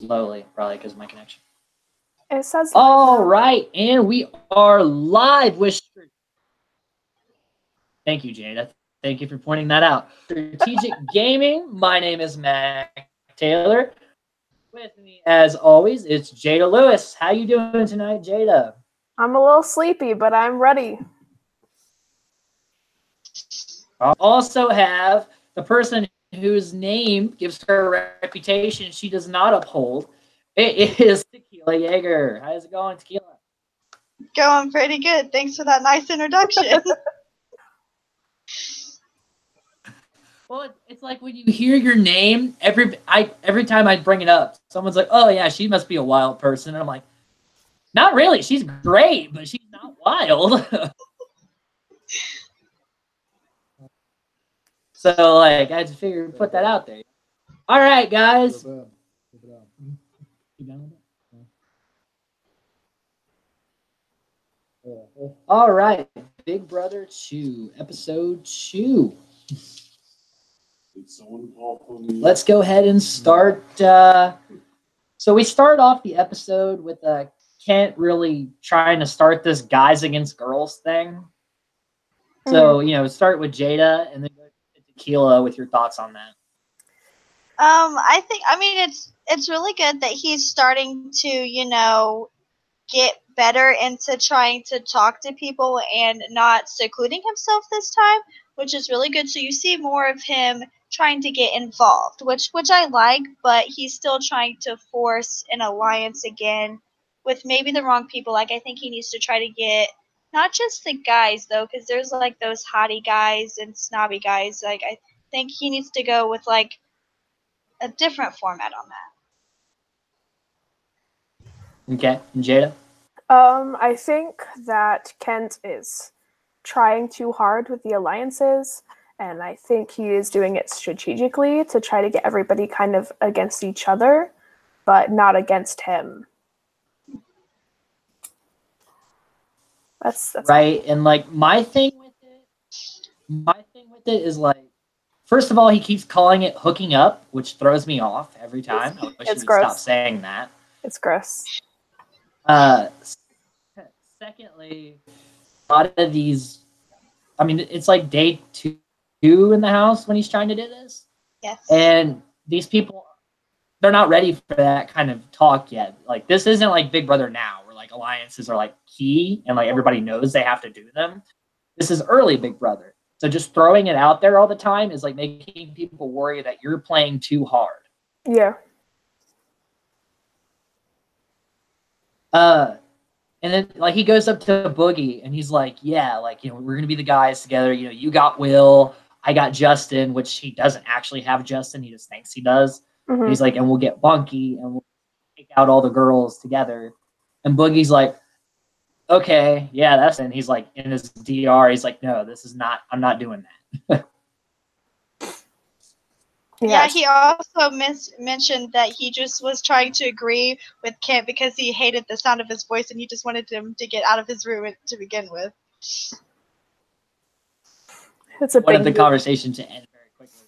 slowly, probably because of my connection. It says. All right, and we are live with. Thank you, Jada. Thank you for pointing that out. Strategic Gaming. My name is Mac Taylor. With me, as always, it's Jada Lewis. How you doing tonight, Jada? I'm a little sleepy, but I'm ready. I also have the person whose name gives her a reputation she does not uphold. It is Tequilla Jaeger. How's it going, Tequila? Going pretty good. Thanks for that nice introduction. Well, it's like when you hear your name, every time I bring it up, someone's like, "Oh yeah, she must be a wild person," and I'm like, "Not really. She's great, but she's not wild." So like, I just figured put that out there. All right, guys. All right, Big Brother 2, episode 2. Let's go ahead and start. So we start off the episode with Kent really trying to start this guys against girls thing. So, start with Jada and then go to Tequila with your thoughts on that. I mean, it's really good that he's starting to, get better into trying to talk to people and not secluding himself this time, which is really good. So you see more of him trying to get involved, which I like, but he's still trying to force an alliance again with maybe the wrong people. Like, I think he needs to try to get not just the guys, though, because there's, like, those hottie guys and snobby guys. Like, I think he needs to go with, like, a different format on that. Okay, and Jada? I think that Kent is trying too hard with the alliances, and I think he is doing it strategically to try to get everybody kind of against each other, but not against him. That's right. And like my thing with it is like, first of all, he keeps calling it hooking up, which throws me off every time. I wish he would stop saying that. It's gross. Secondly, a lot of these, I mean, it's like day 2 in the house when he's trying to do this. Yes. And these people, they're not ready for that kind of talk yet. Like, this isn't like Big Brother now, where like alliances are like key and like everybody knows they have to do them. This is early Big Brother. So just throwing it out there all the time is like making people worry that you're playing too hard. Yeah. And then like he goes up to Boogie and he's like, yeah, like, we're going to be the guys together. You got Will, I got Justin, which he doesn't actually have Justin. He just thinks he does. Mm-hmm. He's like, and we'll get Bunky and we'll take out all the girls together. And Boogie's like, okay, yeah, that's, and he's like in his DR, he's like, no, this is not, I'm not doing that. Yeah, he also mentioned that he just was trying to agree with Kent because he hated the sound of his voice and he just wanted him to get out of his room to begin with. It's a wanted the conversation to end very quickly.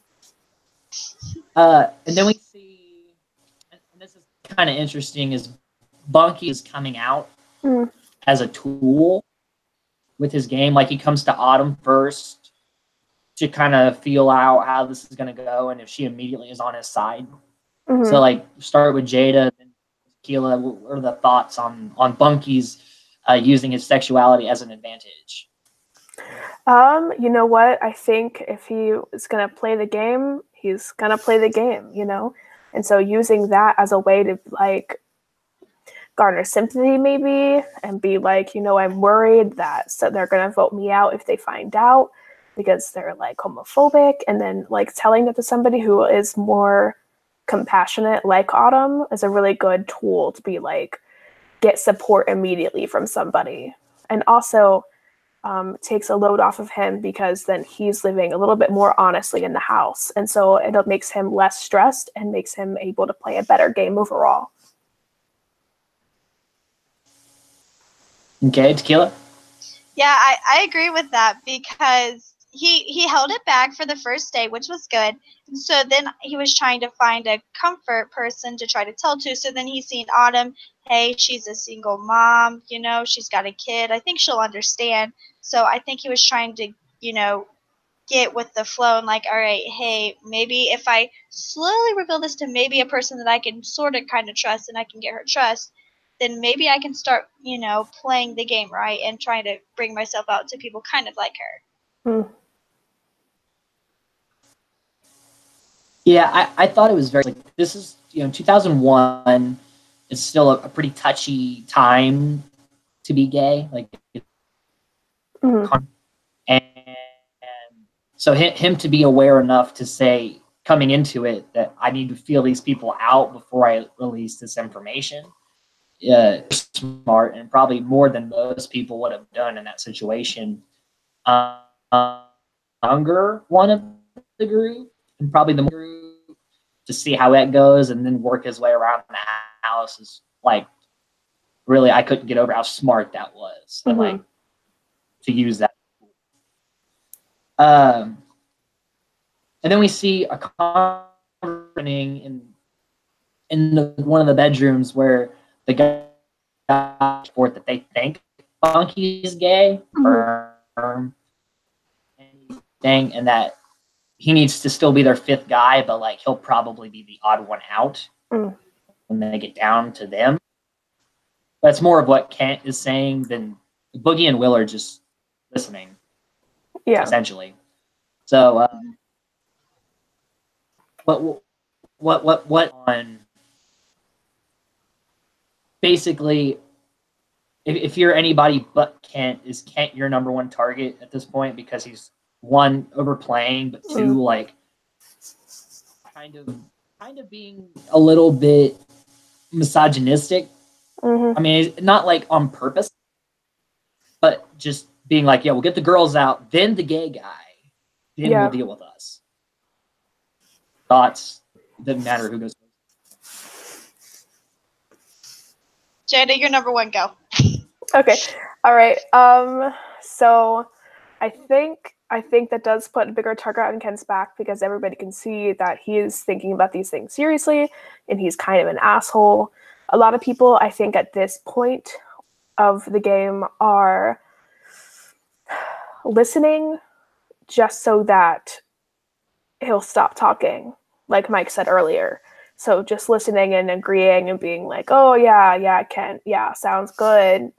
And then we see, and this is kind of interesting, is Bunky is coming out as a tool with his game. Like, he comes to Autumn first to kind of feel out how this is going to go and if she immediately is on his side. Mm-hmm. So, like, start with Jada and Tequila. What are the thoughts on Bunky's using his sexuality as an advantage? You know what? I think if he is going to play the game, he's going to play the game, And so using that as a way to, like, garner sympathy maybe and be like, I'm worried that they're going to vote me out if they find out because they're, like, homophobic. And then, like, telling that to somebody who is more compassionate, like Autumn, is a really good tool to be, like, get support immediately from somebody. And also takes a load off of him because then he's living a little bit more honestly in the house. And so it makes him less stressed and makes him able to play a better game overall. Okay, Tequila? Yeah, I agree with that because he held it back for the first day, which was good. And so then he was trying to find a comfort person to try to tell to. So then he's seen Autumn. Hey, she's a single mom. You know, she's got a kid. I think she'll understand. So I think he was trying to, you know, get with the flow and like, all right, hey, maybe if I slowly reveal this to maybe a person that I can sort of kind of trust and I can get her trust, then maybe I can start, you know, playing the game right and trying to bring myself out to people kind of like her. Yeah, I thought it was very like this is 2001. It's still a pretty touchy time to be gay, like, and so him to be aware enough to say coming into it that I need to feel these people out before I release this information. Smart, and probably more than most people would have done in that situation. Younger one of the group, and probably the group, to see how that goes, and then work his way around the house is like, really, I couldn't get over how smart that was. And like to use that. And then we see a conversation in one of the bedrooms where the guy report that they think Bunky is gay, and that he needs to still be their fifth guy, but like he'll probably be the odd one out when they get down to them. That's more of what Kent is saying than Boogie and Will are just listening. Yeah, essentially. So, what on? Basically, if you're anybody but Kent, is Kent your number one target at this point because he's one, overplaying, but two, like kind of being a little bit misogynistic. I mean, it's not like on purpose, but just being like, yeah, we'll get the girls out, then the gay guy, then we'll deal with us. Thoughts? Doesn't matter who goes first. Jada, you're number one. Go. Okay. All right. So I think that does put a bigger target on Ken's back because everybody can see that he is thinking about these things seriously and he's kind of an asshole. A lot of people, I think, at this point of the game are listening just so that he'll stop talking, like Mike said earlier. So just listening and agreeing and being like, oh, yeah, Ken, yeah, sounds good.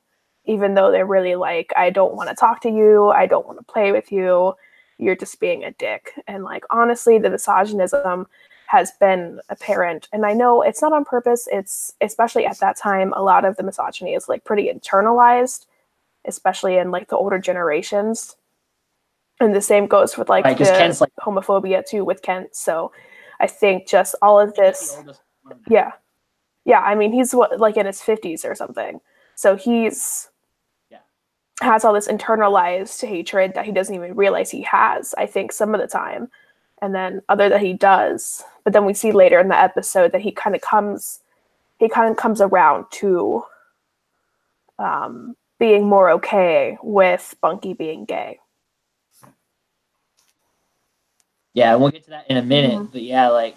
Even though they're really like, I don't want to talk to you. I don't want to play with you. You're just being a dick. And like, honestly, the misogynism has been apparent. And I know it's not on purpose. It's, especially at that time, a lot of the misogyny is like pretty internalized, especially in like the older generations. And the same goes with like the like homophobia too with Kent. So I think just all of this, yeah. I mean, he's like in his 50s or something. So he's has all this internalized hatred that he doesn't even realize he has, I think, some of the time. And then other that he does. But then we see later in the episode that he kind of comes around to being more okay with Bunky being gay. Yeah, we'll get to that in a minute. But yeah, like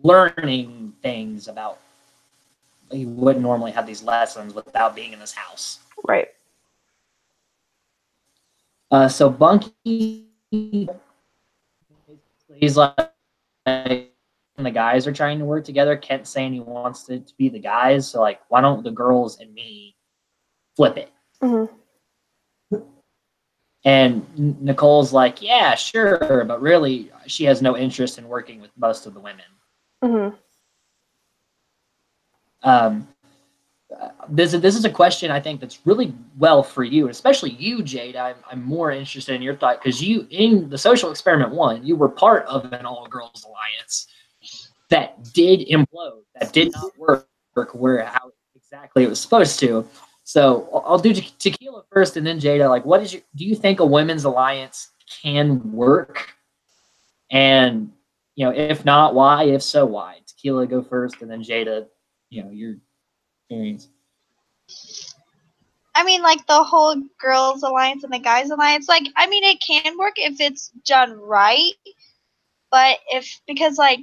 learning things about, you wouldn't normally have these lessons without being in this house. Right. So Bunky, he's like, when the guys are trying to work together, Kent's saying he wants it to be the guys. So like, why don't the girls and me flip it? And Nicole's like, yeah, sure, but really, she has no interest in working with most of the women. This is a question I think that's really well for you, especially you, Jada. I'm more interested in your thought because you, in the Social Experiment 1, you were part of an all-girls alliance that did implode, that did not work how exactly it was supposed to. So I'll do Tequilla first, and then Jada. Like, do you think a women's alliance can work? And if not, why? If so, why? Tequilla, go first, and then Jada. Your experience. I mean, like the whole girls' alliance and the guys' alliance. Like, I mean, it can work if it's done right, but because like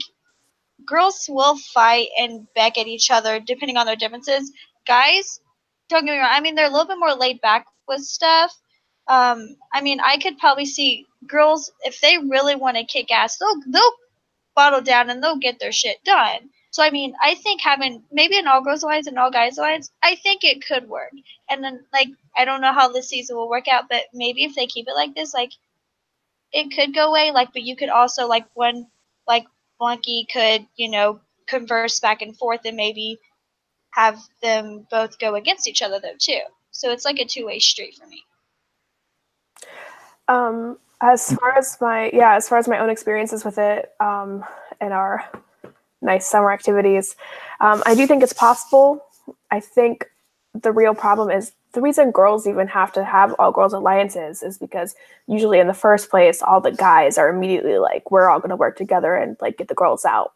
girls will fight and beck at each other depending on their differences. Guys, don't get me wrong. I mean, they're a little bit more laid back with stuff. I mean, I could probably see girls if they really want to kick ass, they'll bottle down and they'll get their shit done. So I mean, I think having maybe an all girls alliance and all guys alliance, I think it could work. And then like I don't know how this season will work out, but maybe if they keep it like this, like it could go away. Like, but you could also like like Flunky could converse back and forth and maybe have them both go against each other though too. So it's like a two-way street for me. As far as my own experiences with it, and our nice summer activities, I do think it's possible. I think the real problem is the reason girls even have to have all girls alliances is because usually in the first place, all the guys are immediately like, we're all going to work together and like get the girls out.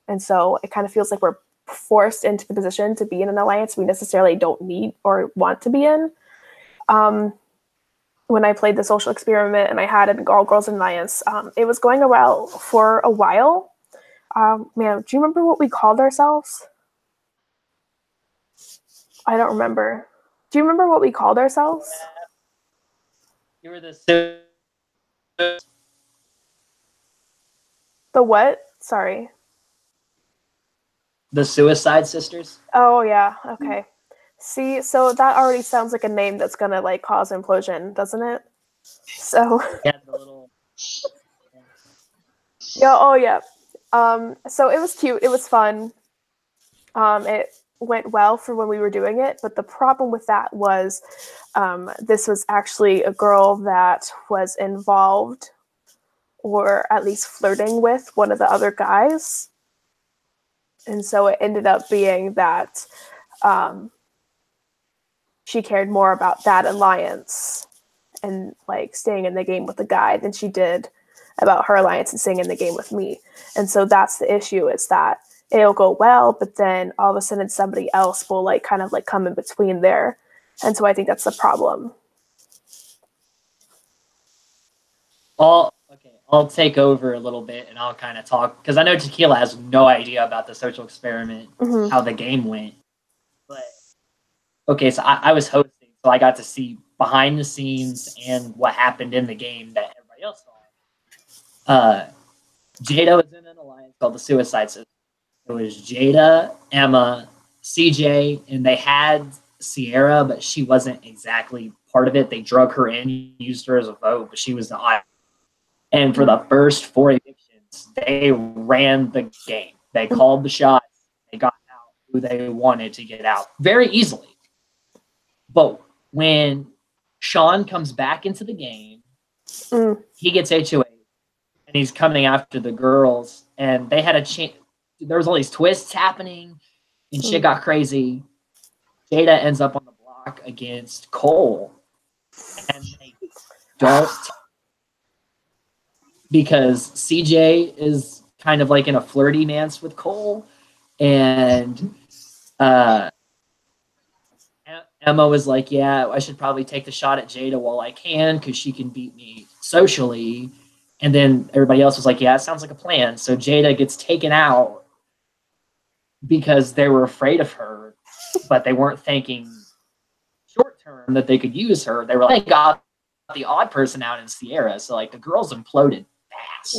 And so it kind of feels like we're forced into the position to be in an alliance we necessarily don't need or want to be in. When I played the social experiment and I had an all girls alliance, it was going well for a while. Man, do you remember what we called ourselves? I don't remember. Do you remember what we called ourselves? You were the what? Sorry. The Suicide Sisters. Oh yeah. Okay. See, so that already sounds like a name that's gonna like cause implosion, doesn't it? So. Yeah, the little. Yeah. Oh yeah. So it was cute. It was fun. It went well for when we were doing it, but the problem with that was this was actually a girl that was involved or at least flirting with one of the other guys. And so it ended up being that she cared more about that alliance and like staying in the game with the guy than she did about her alliance and staying in the game with me. And so that's the issue, is that it'll go well, but then all of a sudden somebody else will like kind of like come in between there. And so I think that's the problem. I'll take over a little bit and I'll kind of talk, because I know Tequilla has no idea about the social experiment, how the game went. But okay, so I was hosting, so I got to see behind the scenes and what happened in the game that everybody else saw. Jada was in an alliance called the Suicide Sisters. It was Jada, Emma, CJ, and they had Sierra, but she wasn't exactly part of it. They drug her in, used her as a vote, but she was the odd. And for the first 4 evictions, they ran the game. They called the shots. They got out who they wanted to get out very easily. But when Sean comes back into the game, he gets HOA, and he's coming after the girls. And they had a chance. There was all these twists happening, and shit got crazy. Jada ends up on the block against Cole, and they don't, because CJ is kind of like in a flirty dance with Cole, and Emma was like, yeah, I should probably take the shot at Jada while I can, because she can beat me socially. And then everybody else was like, yeah, it sounds like a plan. So Jada gets taken out because they were afraid of her, but they weren't thinking short term that they could use her. They were like, they got the odd person out in Sierra. So like the girls imploded fast.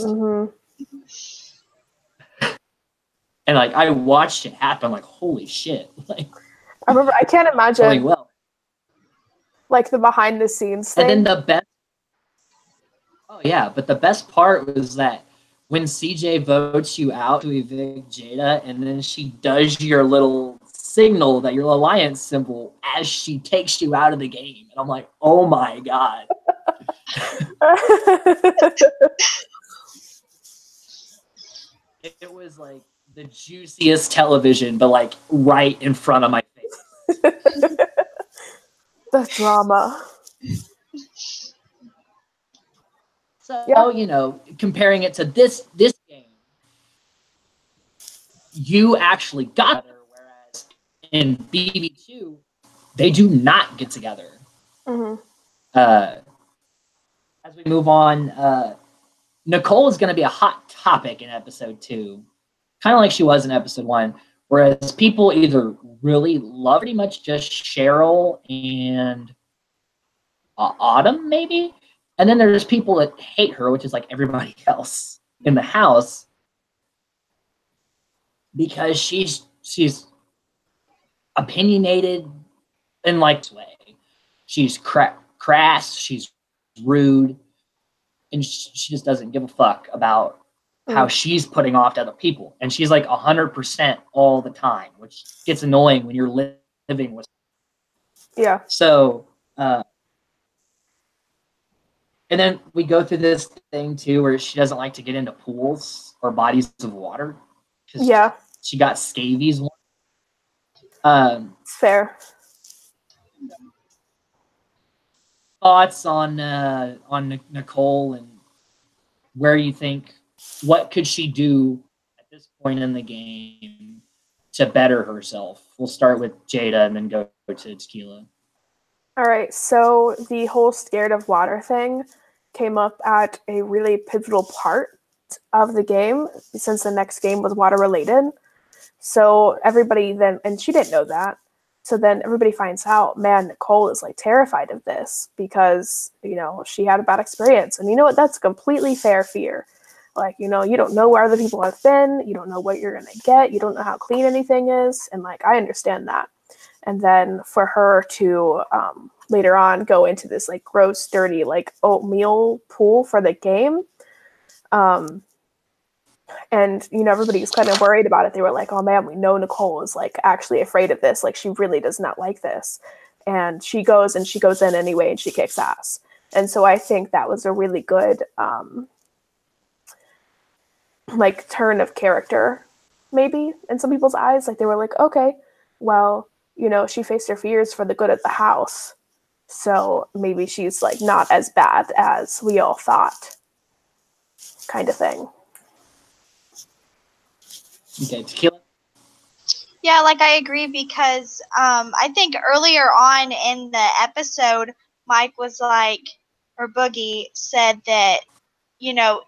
And like I watched it happen, like holy shit. Like I remember, I can't imagine well. like the behind the scenes thing. And then the best, oh yeah, but the best part was that when CJ votes you out to evict Jada, and then she does your little signal, that your alliance symbol, as she takes you out of the game. And I'm like, oh my God. It was like the juiciest television, but like right in front of my face. The drama. So, yeah. You know, comparing it to this game, you actually got better, whereas in BB2, they do not get together. Mm-hmm. As we move on, Nicole is going to be a hot topic in episode 2, kind of like she was in episode 1, whereas people either really love pretty much just Cheryl and Autumn, maybe, and then there's people that hate her, which is like everybody else in the house, because she's opinionated in like way. She's crass, she's rude, and she just doesn't give a fuck about how she's putting off to other people. And she's like 100% all the time, which gets annoying when you're living with. Yeah. So, and then we go through this thing too, where she doesn't like to get into pools or bodies of water. Yeah. She got scabies. It's fair. Thoughts on Nicole and where you think, what could she do at this point in the game to better herself? We'll start with Jada and then go to Tequilla. All right, so the whole scared of water thing came up at a really pivotal part of the game, since the next game was water related. So everybody then, and she didn't know that. So then everybody finds out, man, Nicole is like terrified of this because, you know, she had a bad experience. And you know what? That's a completely fair fear. Like, you know, you don't know where other people have been. You don't know what you're going to get. You don't know how clean anything is. And like, I understand that. And then for her to later on go into this like gross, dirty, like oatmeal pool for the game. And, you know, everybody's kind of worried about it. They were like, oh man, we know Nicole is like actually afraid of this. Like she really does not like this. And she goes in anyway and she kicks ass. And so I think that was a really good like turn of character, maybe in some people's eyes. Like they were like, okay, well, you know, she faced her fears for the good of the house. So maybe she's like not as bad as we all thought, kind of thing. Okay, Tequila. Yeah, like I agree because I think earlier on in the episode, Mike was like, or Boogie said that, you know,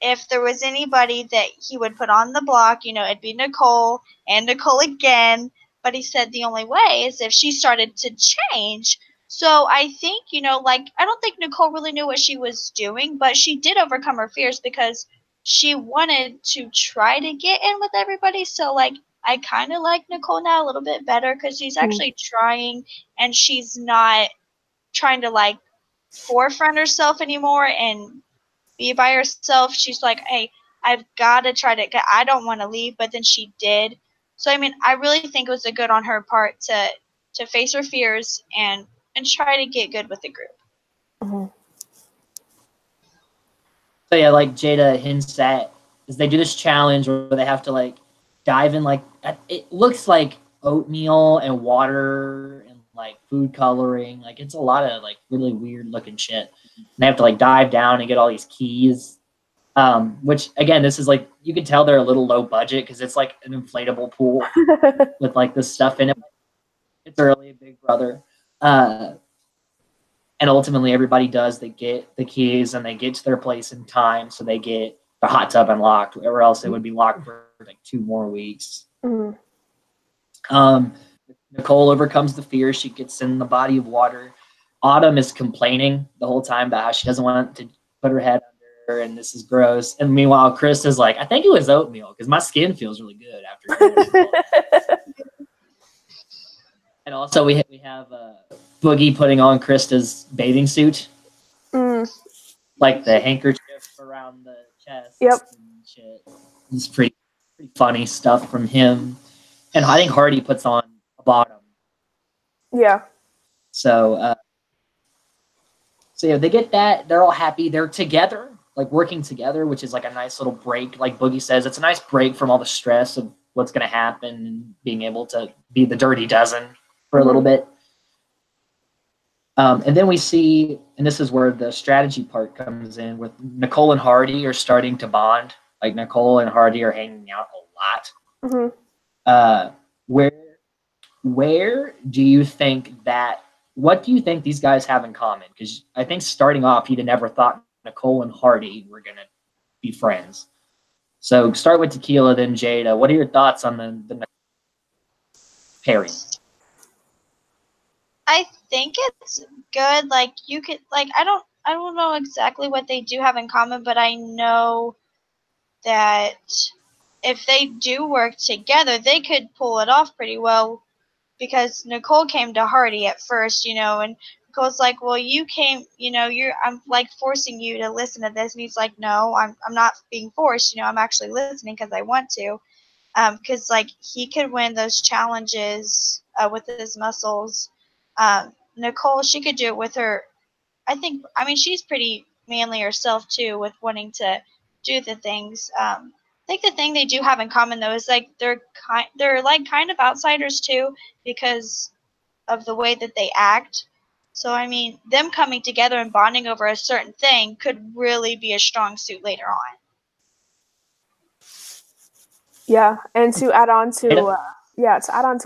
if there was anybody that he would put on the block, you know, it'd be Nicole and Nicole again. But he said the only way is if she started to change. So I think, you know, like, I don't think Nicole really knew what she was doing, but she did overcome her fears because she wanted to try to get in with everybody. So, like, I kind of like Nicole now a little bit better because she's actually trying and she's not trying to, like, forefront herself anymore and be by herself. She's like, hey, I've got to try to – I don't want to leave, but then she did. So, I mean, I really think it was a good on her part to face her fears and try to get good with the group. Mm-hmm. So yeah, like Jada hints at, is they do this challenge where they have to like dive in, like it looks like oatmeal and water and like food coloring. Like it's a lot of like really weird looking shit. And they have to like dive down and get all these keys. Which again, this is like, you can tell they're a little low budget because it's like an inflatable pool with like this stuff in it. It's really a Big Brother. And ultimately everybody does. They get the keys and they get to their place in time. So they get the hot tub unlocked, or else it would be locked for like 2 more weeks. Mm-hmm. Nicole overcomes the fear. She gets in the body of water. Autumn is complaining the whole time about how she doesn't want to put her head under and this is gross. And meanwhile, Chris is like, I think it was oatmeal because my skin feels really good after. And also we have Boogie putting on Krista's bathing suit. Like the handkerchief around the chest. Yep. And shit. It's pretty funny stuff from him. And I think Hardy puts on a bottom. Yeah. So yeah, they get that. They're all happy. They're together, like working together, which is like a nice little break. Like Boogie says, it's a nice break from all the stress of what's going to happen and being able to be the dirty dozen for a little bit. And then we see, and this is where the strategy part comes in, with Nicole and Hardy are starting to bond. Like Nicole and Hardy are hanging out a lot. Where where do you think that, what do you think these guys have in common? Because I think starting off, he'd have never thought Nicole and Hardy were going to be friends. So start with Tequilla, then Jada. What are your thoughts on the pairing? I think it's good. Like you could like I don't know exactly what they do have in common, but I know that if they do work together, they could pull it off pretty well because Nicole came to Hardy at first, and Nicole's like, "Well, you came, I'm like forcing you to listen to this." And he's like, "No, I'm not being forced, I'm actually listening because I want to." Because like he could win those challenges with his muscles. Nicole, she could do it with her. I mean, she's pretty manly herself too, with wanting to do the things. I think the thing they do have in common though is like they're like kind of outsiders too because of the way that they act. So I mean, them coming together and bonding over a certain thing could really be a strong suit later on. Yeah, and to add on to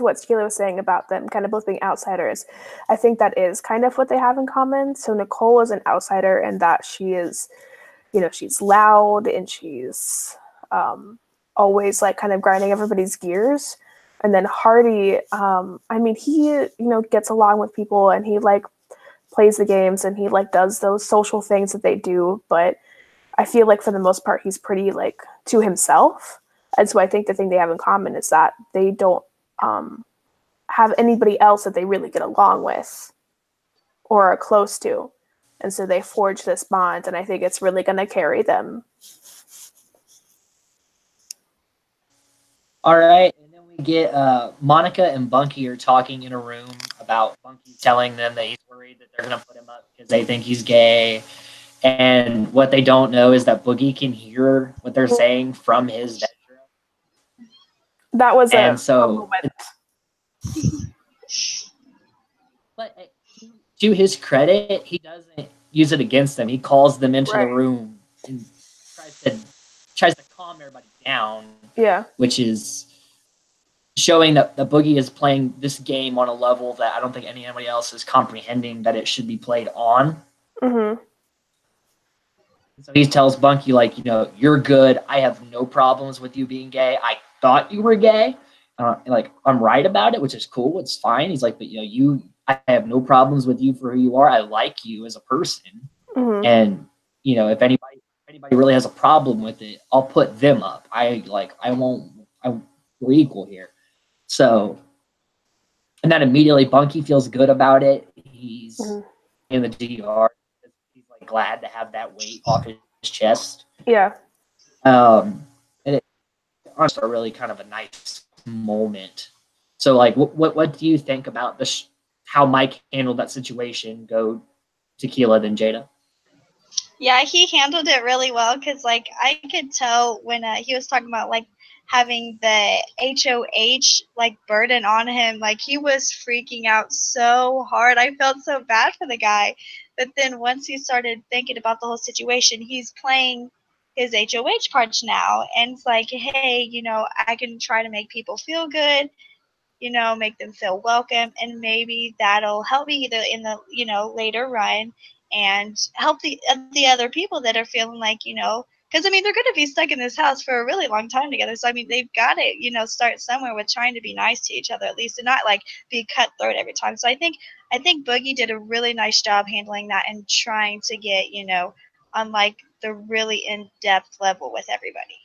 what Tequila was saying about them kind of both being outsiders, I think that is kind of what they have in common. So Nicole is an outsider in that she is, she's loud and she's always like kind of grinding everybody's gears. And then Hardy, I mean, he, gets along with people and he like plays the games and he like does those social things that they do. But I feel like for the most part, he's pretty like to himself. And so I think the thing they have in common is that they don't have anybody else that they really get along with or are close to. And so they forge this bond, and I think it's really going to carry them. All right. And then we get Monica and Bunky are talking in a room about Bunky telling them that he's worried that they're going to put him up because they think he's gay. And what they don't know is that Boogie can hear what they're saying from his bedroom. That was a moment. But to his credit, he doesn't use it against them. He calls them into the room and tries to calm everybody down. Yeah. Which is showing that the Boogie is playing this game on a level that I don't think anybody else is comprehending that it should be played on. Mm-hmm. So he tells Bunky, like, you're good. I have no problems with you being gay. I thought you were gay. Like, I'm right about it, which is cool. It's fine. He's like, but, I have no problems with you for who you are. I like you as a person. Mm-hmm. And, if anybody really has a problem with it, I'll put them up. We're equal here. So, and then immediately Bunky feels good about it. He's in the DR. He's like glad to have that weight off his chest. Yeah. And it honestly really kind of a nice moment. So, like, what do you think about this? How Mike handled that situation? Go Tequila, then Jada. Yeah, he handled it really well because, like, I could tell when he was talking about like having the HOH like burden on him, like he was freaking out so hard. I felt so bad for the guy, but then once he started thinking about the whole situation, he's playing his HOH parts now, and it's like, hey, I can try to make people feel good. Make them feel welcome, and maybe that'll help me either in the, later run and help the other people that are feeling like, because, I mean, they're going to be stuck in this house for a really long time together. So, I mean, they've got to, start somewhere with trying to be nice to each other at least and not, like, be cutthroat every time. So I think Boogie did a really nice job handling that and trying to get, on, like, the really in-depth level with everybody.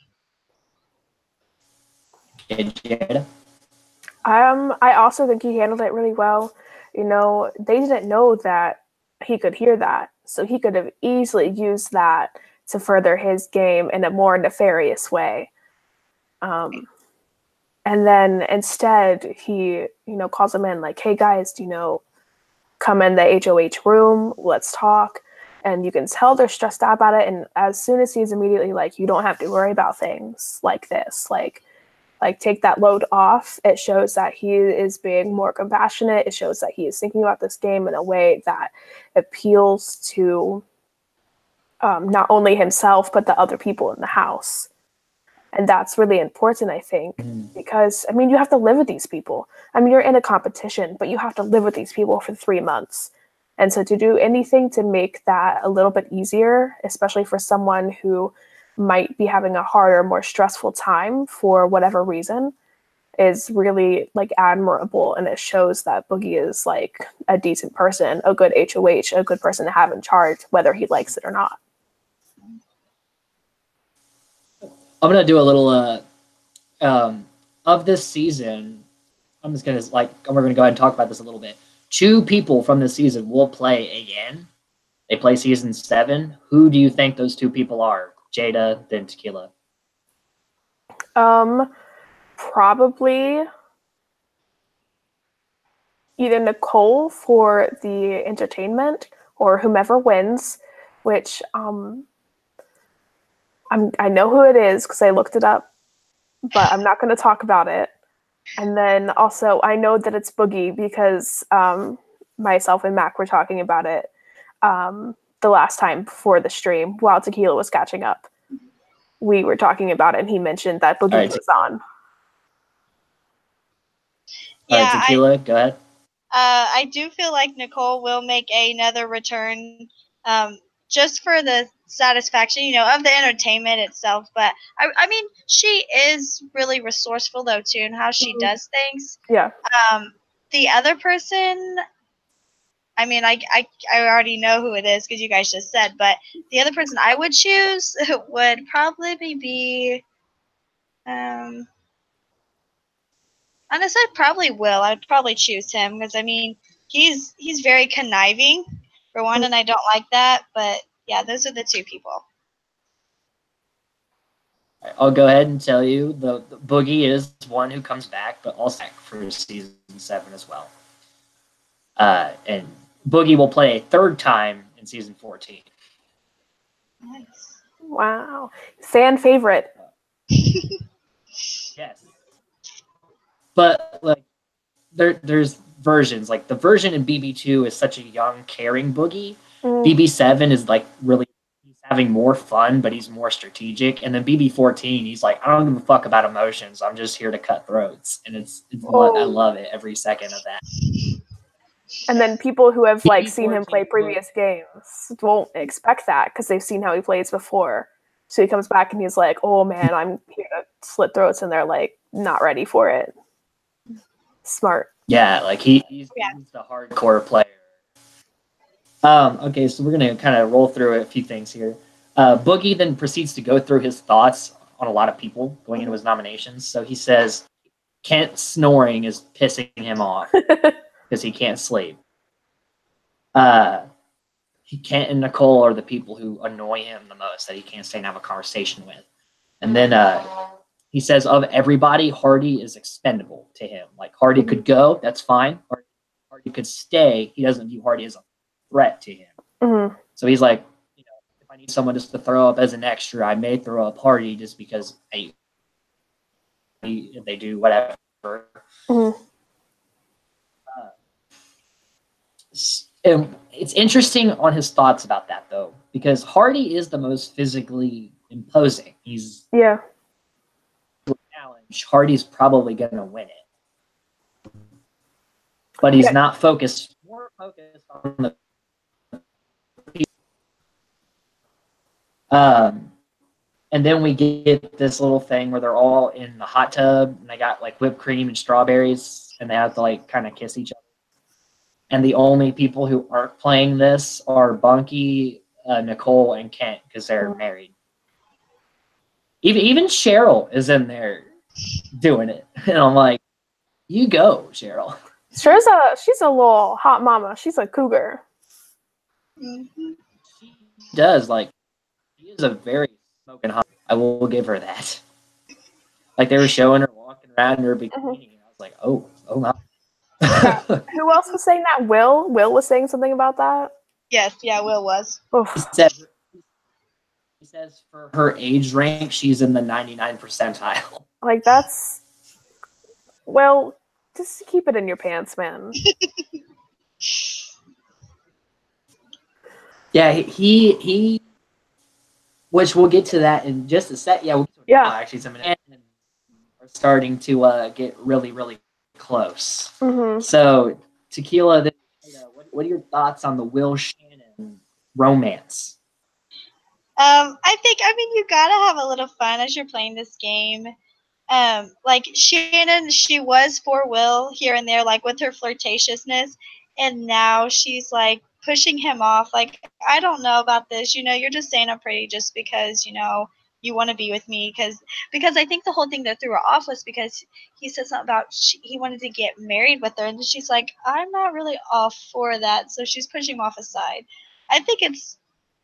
Jada? I also think he handled it really well. They didn't know that he could hear that. So he could have easily used that to further his game in a more nefarious way. And then instead he, calls them in like, hey guys, come in the HOH room, let's talk. And you can tell they're stressed out about it. And as soon as he's immediately like, you don't have to worry about things like this, like take that load off, it shows that he is being more compassionate. It shows that he is thinking about this game in a way that appeals to not only himself, but the other people in the house. And that's really important, I think, because, I mean, you have to live with these people. I mean, you're in a competition, but you have to live with these people for 3 months. And so to do anything to make that a little bit easier, especially for someone who might be having a harder, more stressful time for whatever reason, is really like admirable. And it shows that Boogie is like a decent person, a good HOH, a good person to have in charge, whether he likes it or not. I'm gonna do a little of this season. I'm just gonna we're gonna go ahead and talk about this a little bit. 2 people from this season will play again. They play season 7. Who do you think those 2 people are? Jada, then Tequilla. Probably either Nicole for the entertainment or whomever wins, which I know who it is because I looked it up, but I'm not going to talk about it. And then also I know that it's Boogie because myself and Mac were talking about it the last time before the stream while Tequila was catching up. We were talking about it and he mentioned that Boogie was on. Yeah, all right, Tequila, go ahead. I do feel like Nicole will make another return just for the satisfaction, of the entertainment itself. But, I mean, she is really resourceful, though, too, in how she does things. Yeah. The other person, I mean, I already know who it is because you guys just said, but the other person I would choose would probably be honestly, I probably will. I'd probably choose him because I mean, he's very conniving for one, and I don't like that. But yeah, those are the 2 people. I'll go ahead and tell you the Boogie is one who comes back, but also back for season 7 as well. And Boogie will play a 3rd time in season 14. Nice. Wow, fan favorite. Yes. But like there's versions. Like the version in BB2 is such a young, caring Boogie. BB7 is like really he's having more fun, but he's more strategic. And then BB14, he's like, I don't give a fuck about emotions. I'm just here to cut throats. And it's I love it every second of that. And then people who have like seen him play previous games won't expect that because they've seen how he plays before. So he comes back and he's like, oh man, I'm here to slit throats, and they're like not ready for it. Smart. Yeah, like he's the hardcore player. Okay, so we're gonna kind of roll through a few things here. Boogie then proceeds to go through his thoughts on a lot of people going into his nominations. So he says Kent snoring is pissing him off because he can't sleep. Kent and Nicole are the people who annoy him the most that he can't stay and have a conversation with. And then he says of everybody, Hardy is expendable to him. Like Hardy could go, that's fine. Hardy could stay. He doesn't view Hardy as a threat to him. So he's like, if I need someone just to throw up as an extra, I may throw up Hardy just because they do whatever. And it's interesting on his thoughts about that though, because Hardy is the most physically imposing. He's challenge. Hardy's probably gonna win it, but he's not focused. More focused on the. And then we get this little thing where they're all in the hot tub and they got like whipped cream and strawberries and they have to like kind of kiss each other. And the only people who aren't playing this are Bunky, Nicole, and Kent because they're married. Even Cheryl is in there doing it, and I'm like, "You go, Cheryl." She's a little hot mama. She's a cougar. She does she is a very smoking hot. I will give her that. Like they were showing her walking around in her bikini, and I was like, "Oh my." Who else was saying that? Will was saying something about that. Yes, yeah, Will was. He says for her age rank, she's in the 99th percentile. Like that's just keep it in your pants, man. Yeah, he which we'll get to that in just a sec. Yeah, we'll get to Yeah. Actually, some are starting to get really, really close. Mm-hmm. So, Tequilla, what are your thoughts on the Will Shannon romance? I mean, you gotta have a little fun as you're playing this game. Like Shannon, she was for Will here and there, like with her flirtatiousness, and now she's like pushing him off. Like, I don't know about this. You're just saying I'm pretty just because you want to be with me. Because I think the whole thing that threw her off was because he said something about he wanted to get married with her, and she's like, I'm not really all for that. So she's pushing him off aside. I think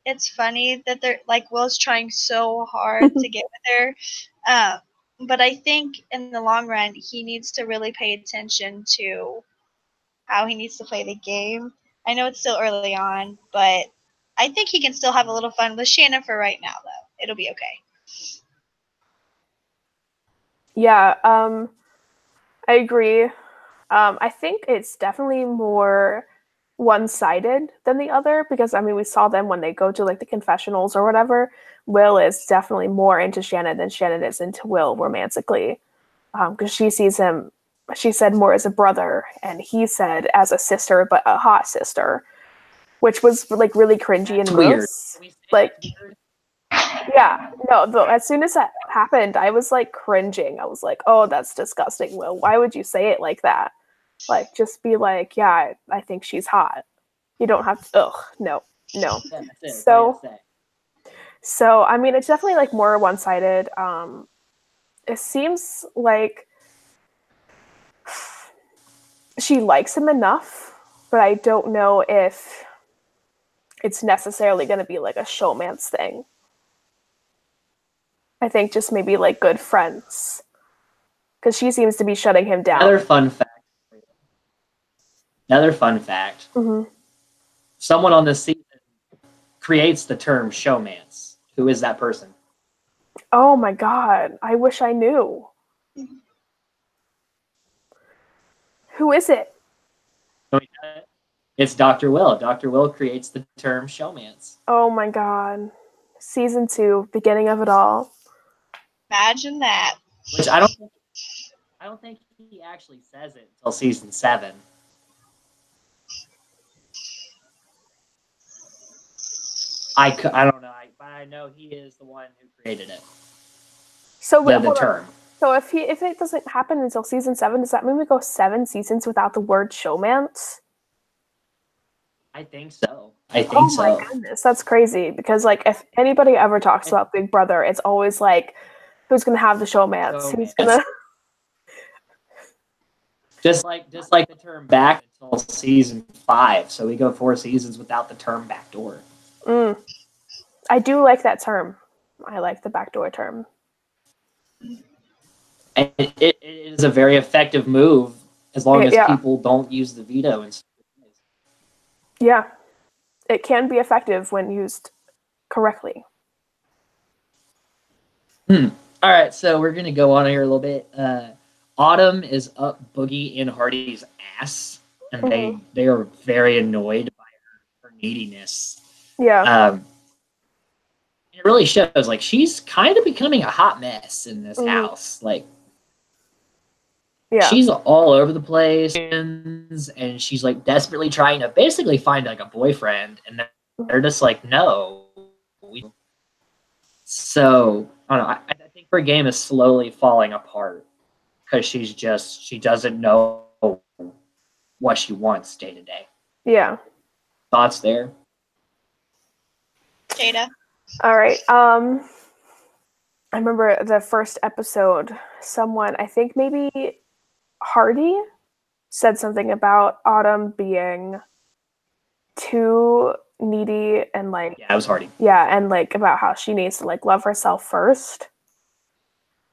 it's funny that they're like Will's trying so hard to get with her. But I think in the long run, he needs to really pay attention to how he needs to play the game. I know it's still early on, but I think he can still have a little fun with Shannon for right now, though. It'll be okay. Yeah, I agree. I think it's definitely more one-sided than the other because, I mean, we saw them when they go to like the confessionals or whatever. Will is definitely more into Shannon than Shannon is into Will romantically, because she sees him, she said, more as a brother, and he said as a sister, but a hot sister, which was like really cringy and Weird. gross. Like, yeah, no, though, as soon as that happened, I was like cringing. I was like, oh, that's disgusting, Will. Why would you say it like that? Like, just be like, yeah, I think she's hot. You don't have to, ugh, no. Yeah, that's it. So, I mean, it's definitely like more one-sided. It seems like she likes him enough, but I don't know if it's necessarily going to be like a showmance thing. I think just maybe like good friends. Because she seems to be shutting him down. Another fun fact. Mm-hmm. Someone on this season creates the term showmance. Who is that person? Oh my god. I wish I knew. Who is it? It's Dr. Will. Dr. Will creates the term showmance. Oh my god. Season 2, beginning of it all. Imagine that. Which I don't think he actually says it until season 7. I don't know, but I know he is the one who created it. So the term. So if it doesn't happen until season 7, does that mean we go 7 seasons without the word showmance? I think so. Oh my goodness, that's crazy. Because like if anybody ever talks about Big Brother, it's always like, who's gonna have the showmance? Who's gonna? Just like the term back until season 5, so we go 4 seasons without the term backdoor. I do like that term. I like the backdoor term. And it is a very effective move as long as people don't use the veto. Yeah, it can be effective when used correctly. All right, so we're gonna go on here a little bit. Autumn is up Boogie and Hardy's ass, and they are very annoyed by her neediness. Yeah. It really shows. Like, she's kind of becoming a hot mess in this house. Like, she's all over the place, and she's like desperately trying to basically find like a boyfriend, and they're just like, no. So I don't know. I think her game is slowly falling apart because she doesn't know what she wants day to day. Yeah. Thoughts there? Jada. All right. I remember the first episode, someone, I think maybe Hardy, said something about Autumn being too needy and like... Yeah, it was Hardy. Yeah, and like about how she needs to like love herself first.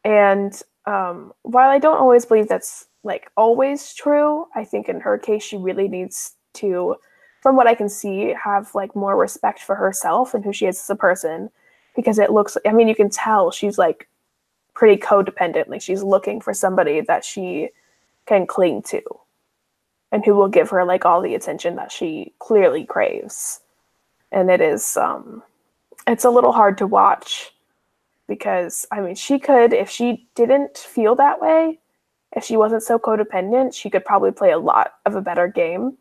And while I don't always believe that's like always true, I think in her case she really needs to, from what I can see, have like more respect for herself and who she is as a person, because it looks, I mean, you can tell she's like pretty codependent. Like she's looking for somebody that she can cling to and who will give her like all the attention that she clearly craves. And it is it's a little hard to watch because I mean, she could, if she didn't feel that way, if she wasn't so codependent, she could probably play a lot of a better game.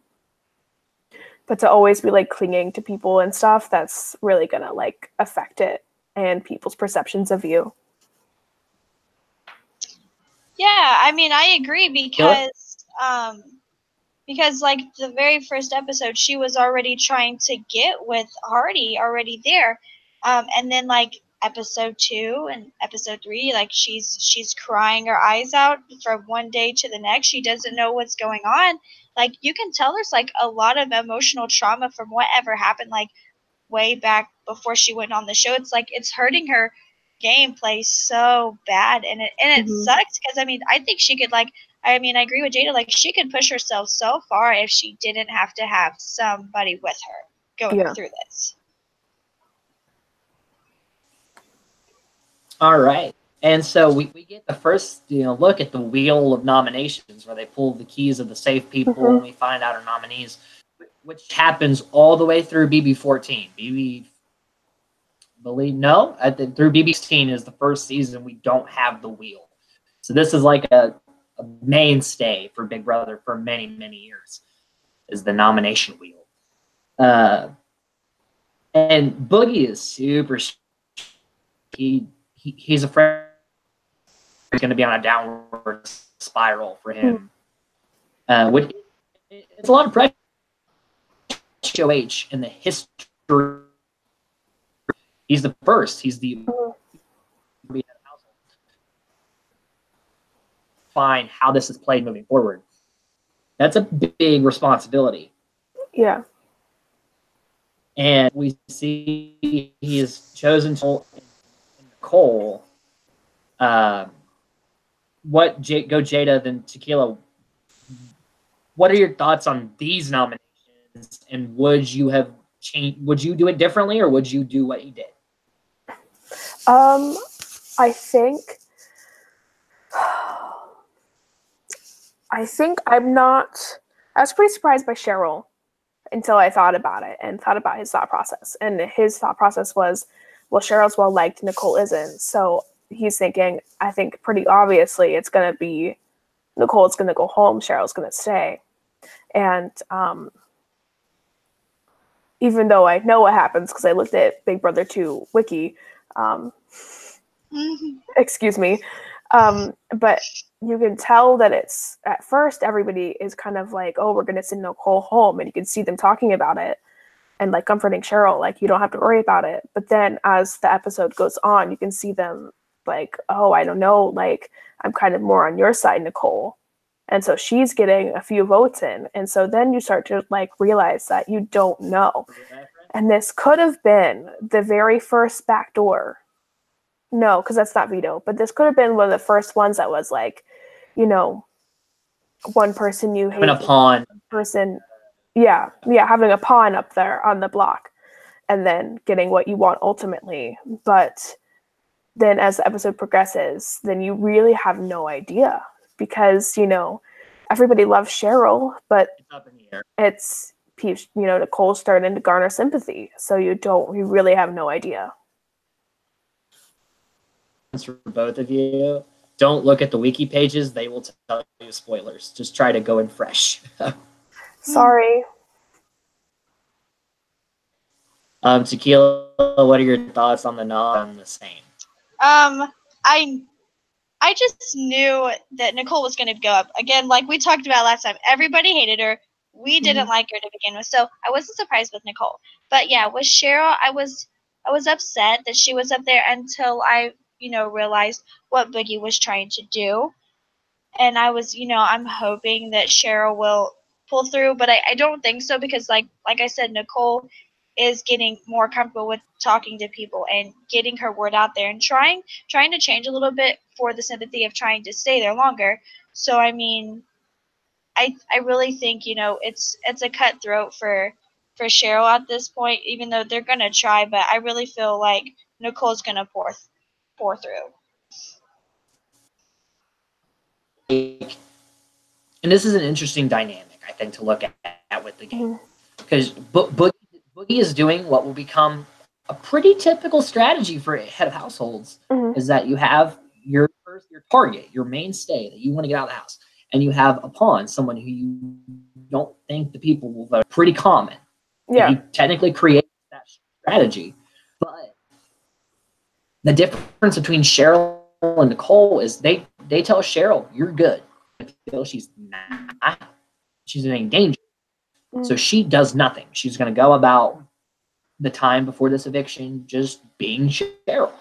But to always be like clinging to people and stuff, that's really gonna like affect it and people's perceptions of you. Yeah, I mean, I agree because like the very first episode, she was already trying to get with Hardy already there, and then like episode 2 and episode 3, like she's crying her eyes out from one day to the next. She doesn't know what's going on. Like you can tell there's like a lot of emotional trauma from whatever happened like way back before she went on the show. It's like it's hurting her gameplay so bad, and it sucks because I mean I think she could like I mean I agree with Jada, like she could push herself so far if she didn't have to have somebody with her going through this. All right. And so we get the first look at the wheel of nominations where they pull the keys of the safe people and we find out our nominees, which happens all the way through BB14. Through BB16 is the first season we don't have the wheel. So this is like a mainstay for Big Brother for many, many years, is the nomination wheel. And Boogie is super. He's afraid he's going to be on a downward spiral for him. Which it's a lot of pressure. HOH in the history. He's the first. He's the find how this is played moving forward. That's a big responsibility. Yeah. And we see he is chosen to Nicole. Go Jada, then Tequilla. What are your thoughts on these nominations? And would you have changed? Would you do it differently, or would you do what he did? I think I'm not. I was pretty surprised by Cheryl until I thought about it and thought about his thought process. And his thought process was, well, Cheryl's well liked, Nicole isn't. So he's thinking, I think pretty obviously it's going to be Nicole's going to go home, Cheryl's going to stay. And even though I know what happens because I looked at Big Brother 2 wiki, excuse me, but you can tell that it's, at first, everybody is kind of like, oh, we're going to send Nicole home. And you can see them talking about it and like comforting Cheryl, like, you don't have to worry about it. But then as the episode goes on, you can see them like, oh, I don't know, like, I'm kind of more on your side, Nicole. And so she's getting a few votes in. And so then you start to like realize that you don't know. And this could have been the very first backdoor. No, because that's not veto. But this could have been one of the first ones that was like, one person you hate. Having a pawn. Person, yeah, having a pawn up there on the block. And then getting what you want ultimately. But then as the episode progresses, then you really have no idea. Because, everybody loves Cheryl, but it's, Nicole's starting to garner sympathy. So you really have no idea. For both of you, don't look at the wiki pages. They will tell you spoilers. Just try to go in fresh. Sorry. Tequila, what are your thoughts on the same? I just knew that Nicole was going to go up. Again, like we talked about last time, everybody hated her. We didn't like her to begin with, so I wasn't surprised with Nicole. But yeah, with Cheryl, I was upset that she was up there until I, realized what Boogie was trying to do. And I was, I'm hoping that Cheryl will pull through, but I don't think so because like I said, Nicole is getting more comfortable with talking to people and getting her word out there and trying to change a little bit for the sympathy of trying to stay there longer. So I mean, I really think it's a cutthroat for Cheryl at this point, even though they're gonna try. But I really feel like Nicole's gonna pour through. And this is an interesting dynamic, I think, to look at with the game because Boogie is doing what will become a pretty typical strategy for head of households is that you have your target, your mainstay that you want to get out of the house, and you have a pawn, someone who you don't think the people will vote. Pretty common. Yeah. He technically creates that strategy. But the difference between Cheryl and Nicole is they tell Cheryl, you're good. Until she's not. She's in danger. So she does nothing. She's going to go about the time before this eviction just being Cheryl.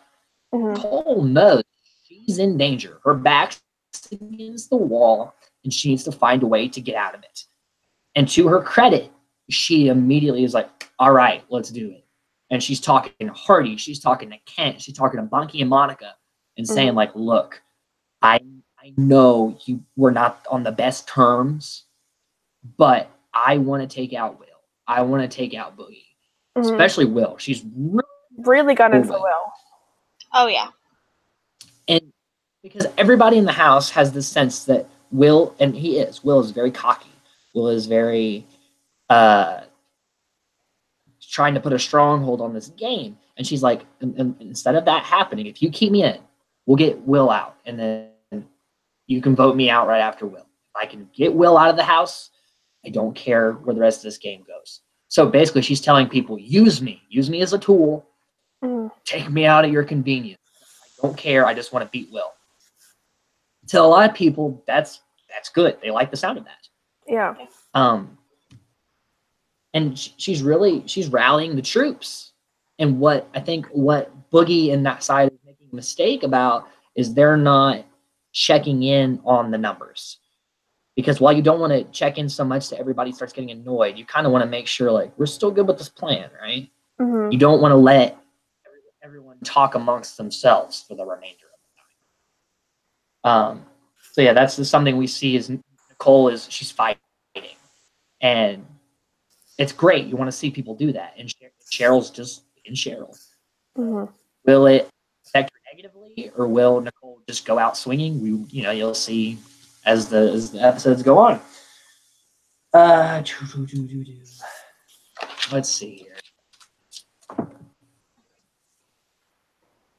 Nicole knows she's in danger. Her back's against the wall, and she needs to find a way to get out of it. And to her credit, she immediately is like, all right, let's do it. And she's talking to Hardy. She's talking to Kent. She's talking to Bunky and Monica and saying, like, look, I know we're not on the best terms, but I want to take out Will. I want to take out Boogie. Especially Will. She's really got in for Will. Oh, yeah. And because everybody in the house has this sense that Will is very cocky. Will is very trying to put a stronghold on this game. And she's like, and instead of that happening, if you keep me in, we'll get Will out. And then you can vote me out right after Will. If I can get Will out of the house, I don't care where the rest of this game goes. So basically, she's telling people, use me as a tool. Take me out at your convenience. I don't care. I just want to beat Will. To a lot of people, that's good. They like the sound of that. Yeah. And she's rallying the troops. And what Boogie and that side is making a mistake about is they're not checking in on the numbers. Because while you don't want to check in so much that everybody starts getting annoyed, you kind of want to make sure, like, we're still good with this plan, right? You don't want to let everyone talk amongst themselves for the remainder of the time. So yeah, that's something we see is Nicole she's fighting. And it's great. You want to see people do that. And Cheryl's just in Cheryl. Will it affect her negatively, or will Nicole just go out swinging? You'll see as the episodes go on. Let's see here.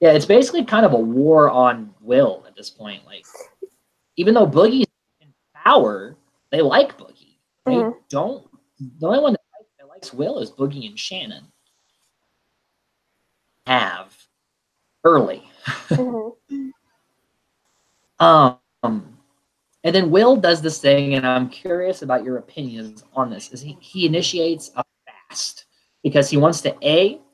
Yeah, it's basically kind of a war on Will at this point. Like, even though Boogie's in power, they like Boogie. They don't. The only one that likes Will is Boogie and Shannon. Have early. And then Will does this thing, and I'm curious about your opinions on this. Is he initiates a fast because he wants to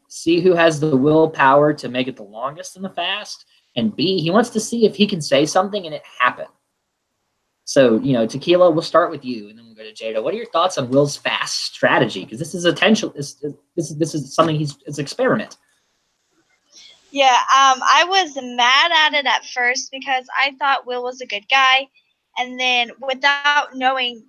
see who has the willpower to make it the longest in the fast, and B, he wants to see if he can say something and it happen. So, Tequilla, we'll start with you, and then we'll go to Jada. What are your thoughts on Will's fast strategy? Because this is this is something it's an experiment. Yeah, I was mad at it at first because I thought Will was a good guy, and then without knowing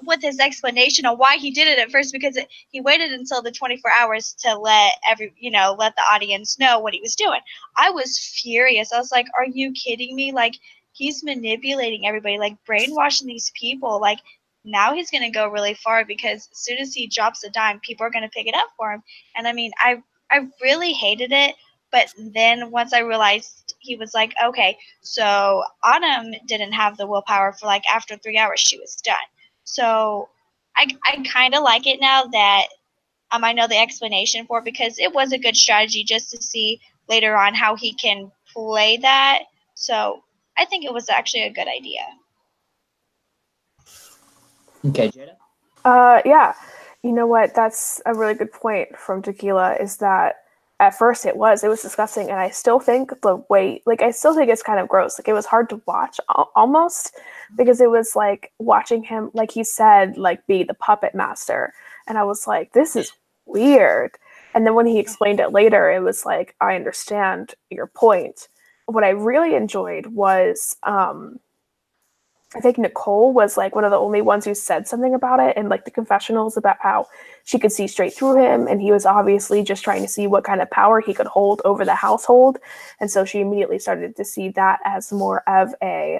with his explanation of why he did it at first, because he waited until the 24 hours to let the audience know what he was doing. I was furious. I was like, "Are you kidding me? Like, he's manipulating everybody, like brainwashing these people. Like, now he's gonna go really far because as soon as he drops a dime, people are gonna pick it up for him." And I mean, I really hated it. But then once I realized he was like, okay, so Autumn didn't have the willpower for like after 3 hours she was done. So I kind of like it now that I know the explanation for it, because it was a good strategy just to see later on how he can play that. So I think it was actually a good idea. Okay, Jada? Yeah. You know what? That's a really good point from Tequilla, is that at first it was disgusting, and I still think it's kind of gross. Like, it was hard to watch almost, because it was like watching him, like he said, like, be the puppet master, and I was like, this is weird. And then when he explained it later, it was like, I understand your point. What I really enjoyed was I think Nicole was like one of the only ones who said something about it, and like the confessionals, about how she could see straight through him, and he was obviously just trying to see what kind of power he could hold over the household. And so she immediately started to see that as more of a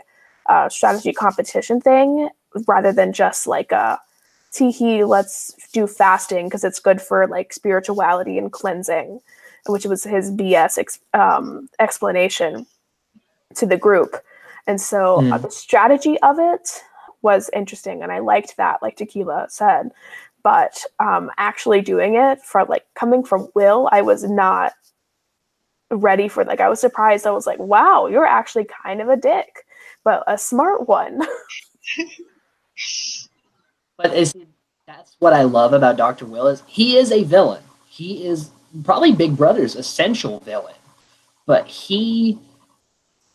strategy competition thing, rather than just like a let's do fasting because it's good for like spirituality and cleansing. which was his BS explanation to the group. And so the strategy of it was interesting, and I liked that, like Tequilla said. But actually doing it, for like coming from Will, I was not ready for. Like, I was surprised. I was like, wow, you're actually kind of a dick, but a smart one. But that's what I love about Dr. Will, is he is a villain. He is probably Big Brother's essential villain, but he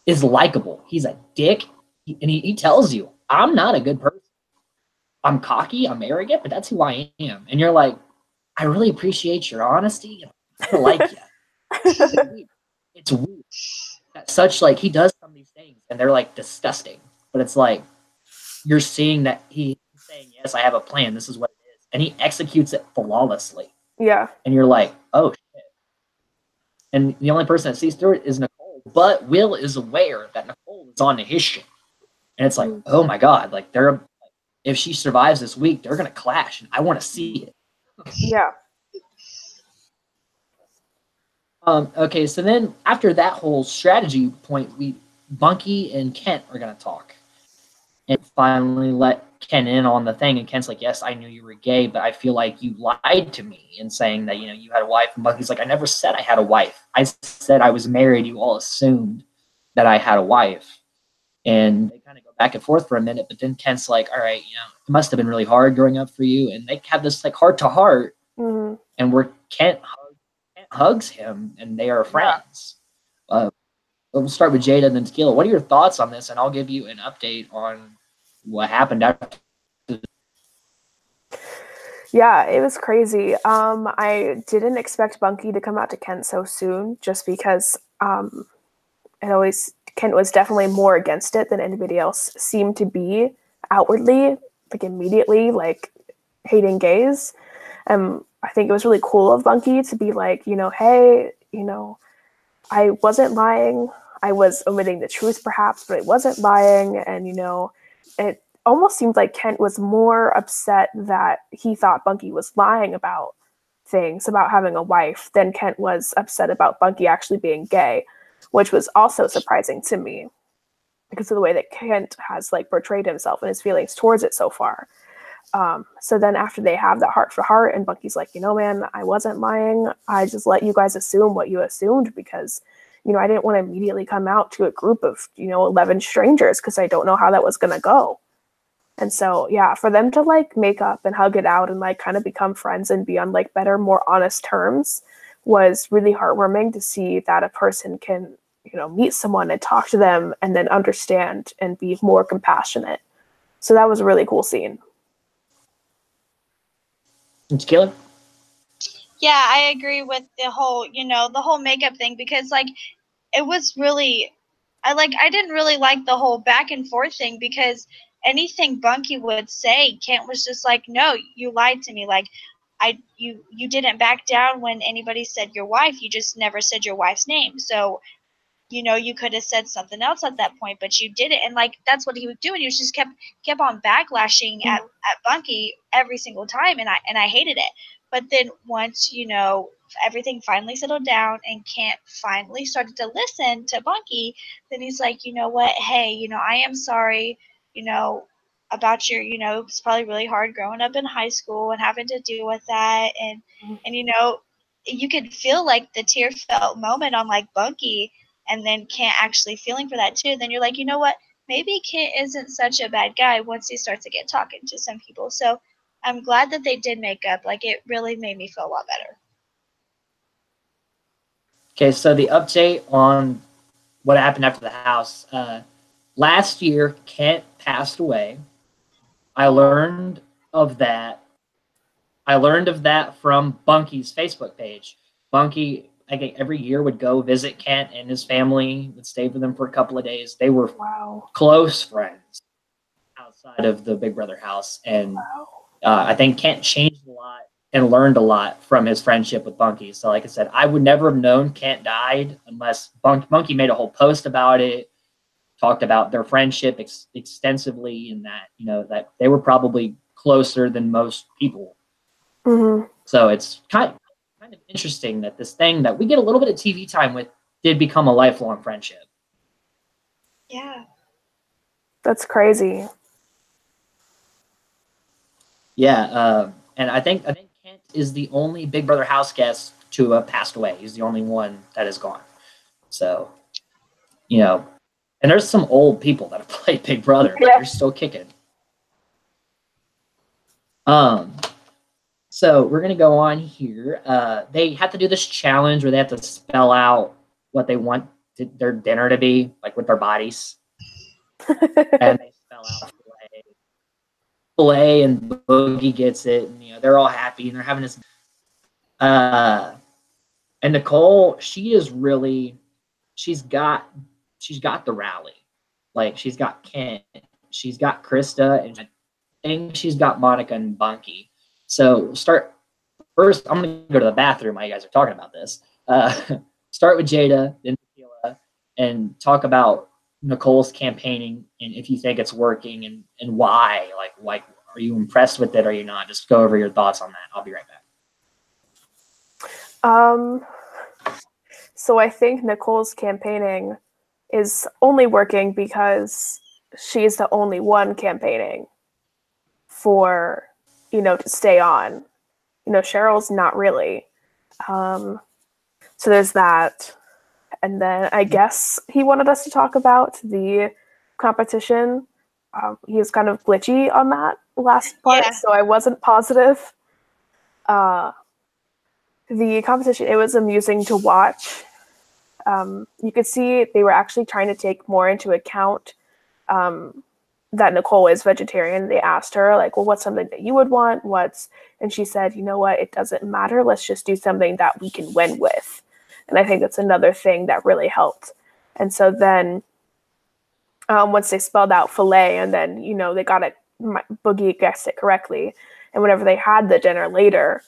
is likable. He's a dick, and he tells you, I'm not a good person. I'm cocky, I'm arrogant, but that's who I am. And you're like, I really appreciate your honesty. I like you. It's weird. That's such, like, he does some of these things, and they're like disgusting. But it's like, you're seeing that he's saying, yes, I have a plan. This is what it is. And he executes it flawlessly. Yeah. And you're like, oh, shit. And the only person that sees through it is Nicole. But Will is aware that Nicole is on to his shit. And it's like, oh my God, like, if she survives this week, they're going to clash. And I want to see it. Yeah. Okay, so then after that whole strategy point, Bunky and Kent are going to talk. And finally let Ken in on the thing. And Ken's like, yes, I knew you were gay, but I feel like you lied to me in saying that, you had a wife. And Bunky's like, I never said I had a wife. I said I was married. You all assumed that I had a wife. And they kind of go back and forth for a minute, but then Kent's like, all right, it must have been really hard growing up for you. And they have this like heart to heart, and where Kent hugs him, and they are friends. We'll start with Jada and then Tequilla. What are your thoughts on this? And I'll give you an update on what happened after. Yeah, it was crazy. I didn't expect Bunky to come out to Kent so soon, just because Kent was definitely more against it than anybody else seemed to be outwardly, like immediately, like hating gays. I think it was really cool of Bunky to be like, hey, I wasn't lying. I was omitting the truth perhaps, but I wasn't lying. And, it almost seemed like Kent was more upset that he thought Bunky was lying about things, about having a wife, than Kent was upset about Bunky actually being gay, which was also surprising to me because of the way that Kent has like portrayed himself and his feelings towards it so far. So then after they have that heart for heart, and Bunky's like, man, I wasn't lying. I just let you guys assume what you assumed because, I didn't want to immediately come out to a group of, 11 strangers because I don't know how that was going to go. And so, yeah, for them to like make up and hug it out and like kind of become friends and be on like better, more honest terms was really heartwarming to see that a person can, meet someone and talk to them and then understand and be more compassionate. So that was a really cool scene. Tequilla? Yeah, I agree with the whole makeup thing, because like it was really, I didn't really like the whole back and forth thing, because anything Bunky would say, Kent was just like, no, you lied to me. Like, you didn't back down when anybody said your wife. You just never said your wife's name. So, you could have said something else at that point, but you didn't. And like, that's what he was doing. He was just kept on backlashing at Bunky every single time. And I hated it. But then once, everything finally settled down and Kent finally started to listen to Bunky, then he's like, you know what? Hey, I am sorry, about your, it's probably really hard growing up in high school and having to deal with that. And you could feel like the tear felt moment on like Bunky, and then Kent actually feeling for that too. Then you're like, you know what? Maybe Kent isn't such a bad guy once he starts to get talking to some people. So I'm glad that they did make up. Like, it really made me feel a lot better. Okay, so the update on what happened after the house. Last year, Kent passed away. I learned of that from Bunky's Facebook page. Bunky, I think, every year would go visit Kent and his family, would stay with them for a couple of days. They were close friends outside of the Big Brother house. And I think Kent changed a lot and learned a lot from his friendship with Bunky. So like I said, I would never have known Kent died unless Bunky made a whole post about it, talked about their friendship extensively, and that, that they were probably closer than most people. Mm-hmm. So it's kind kind of interesting that this thing that we get a little bit of TV time with did become a lifelong friendship. Yeah. That's crazy. Yeah, and I think Kent is the only Big Brother house guest to have passed away. He's the only one that is gone. So, you know, and there's some old people that have played Big Brother. Yeah. They're still kicking. So we're gonna go on here. They have to do this challenge where they have to spell out what they want their dinner to be, like with their bodies, and they spell out filet, and Boogie gets it, and they're all happy and they're having this. And Nicole, she's got the rally, like she's got Kent, she's got Krista, and I think she's got Monica and Bunky. So first, I'm going to go to the bathroom while you guys are talking about this. Start with Jada, then Tequilla, and talk about Nicole's campaigning and if you think it's working and why. Like, are you impressed with it or are you not? Just go over your thoughts on that. I'll be right back. So I think Nicole's campaigning is only working because she's the only one campaigning for, to stay on. Cheryl's not really. So there's that. And then I guess he wanted us to talk about the competition. He was kind of glitchy on that last part, so I wasn't positive. The competition, it was amusing to watch. You could see they were actually trying to take more into account that Nicole is vegetarian. They asked her, like, well, what's something that you would want? And she said, you know what, it doesn't matter. Let's just do something that we can win with. And I think that's another thing that really helped. And so then once they spelled out filet and then, they got it, Boogie guessed it correctly. And whenever they had the dinner later,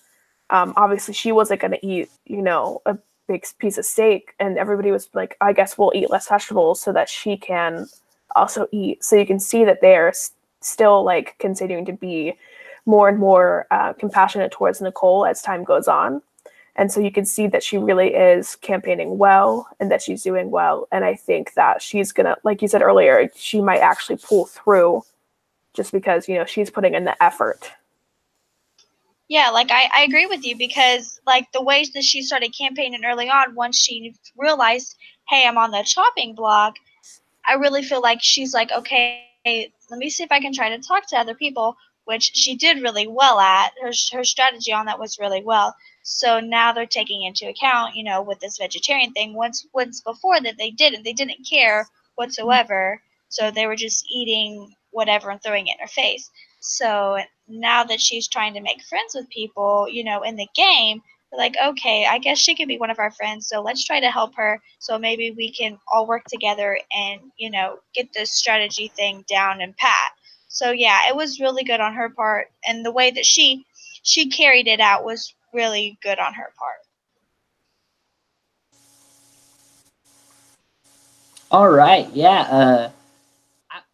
obviously she wasn't going to eat, a big piece of steak. And everybody was like, I guess we'll eat less vegetables so that she can also eat. So you can see that they're still like continuing to be more and more compassionate towards Nicole as time goes on. And so you can see that she really is campaigning well and that she's doing well. And I think that she's going to, like you said earlier, she might actually pull through just because, she's putting in the effort. Yeah, like I agree with you because like the ways that she started campaigning early on, once she realized, hey, I'm on the chopping block, I really feel like she's like, okay, let me see if I can try to talk to other people, which she did really well at. Her strategy on that was really well. So now they're taking into account, with this vegetarian thing. Once before that they didn't care whatsoever. So they were just eating whatever and throwing it in her face. So now that she's trying to make friends with people, in the game, they're like, okay, I guess she can be one of our friends. So let's try to help her. So maybe we can all work together and, get this strategy thing down and pat. So yeah, it was really good on her part. And the way that she carried it out was really good on her part. All right. Yeah.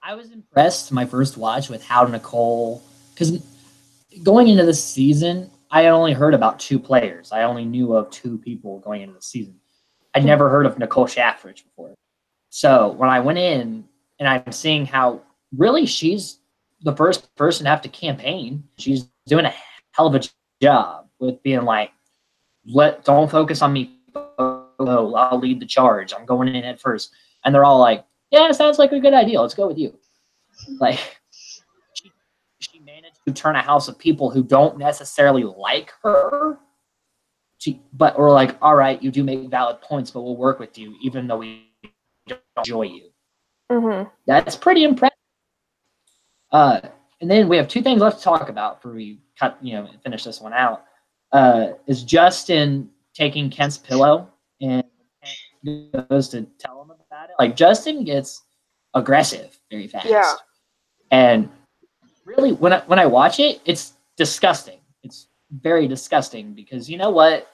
I was impressed my first watch with how Nicole, because going into this season, I had only heard about 2 players. I only knew of 2 people going into the season. I'd never heard of Nicole Shaffridge before. So when I went in and I'm seeing how really she's the first person to have to campaign, she's doing a hell of a job with being like, don't focus on me. I'll lead the charge. I'm going in at first. And they're all like, yeah, sounds like a good idea. Let's go with you. Like, she managed to turn a house of people who don't necessarily like her, but we're like, all right, you do make valid points, but we'll work with you, even though we don't enjoy you. Mm-hmm. That's pretty impressive. And then we have 2 things left to talk about before we finish this one out. Is Justin taking Kent's pillow and Kent goes to tell him about it? Like, Justin gets aggressive very fast. Yeah. And really, when I watch it, it's disgusting. It's very disgusting because you know what?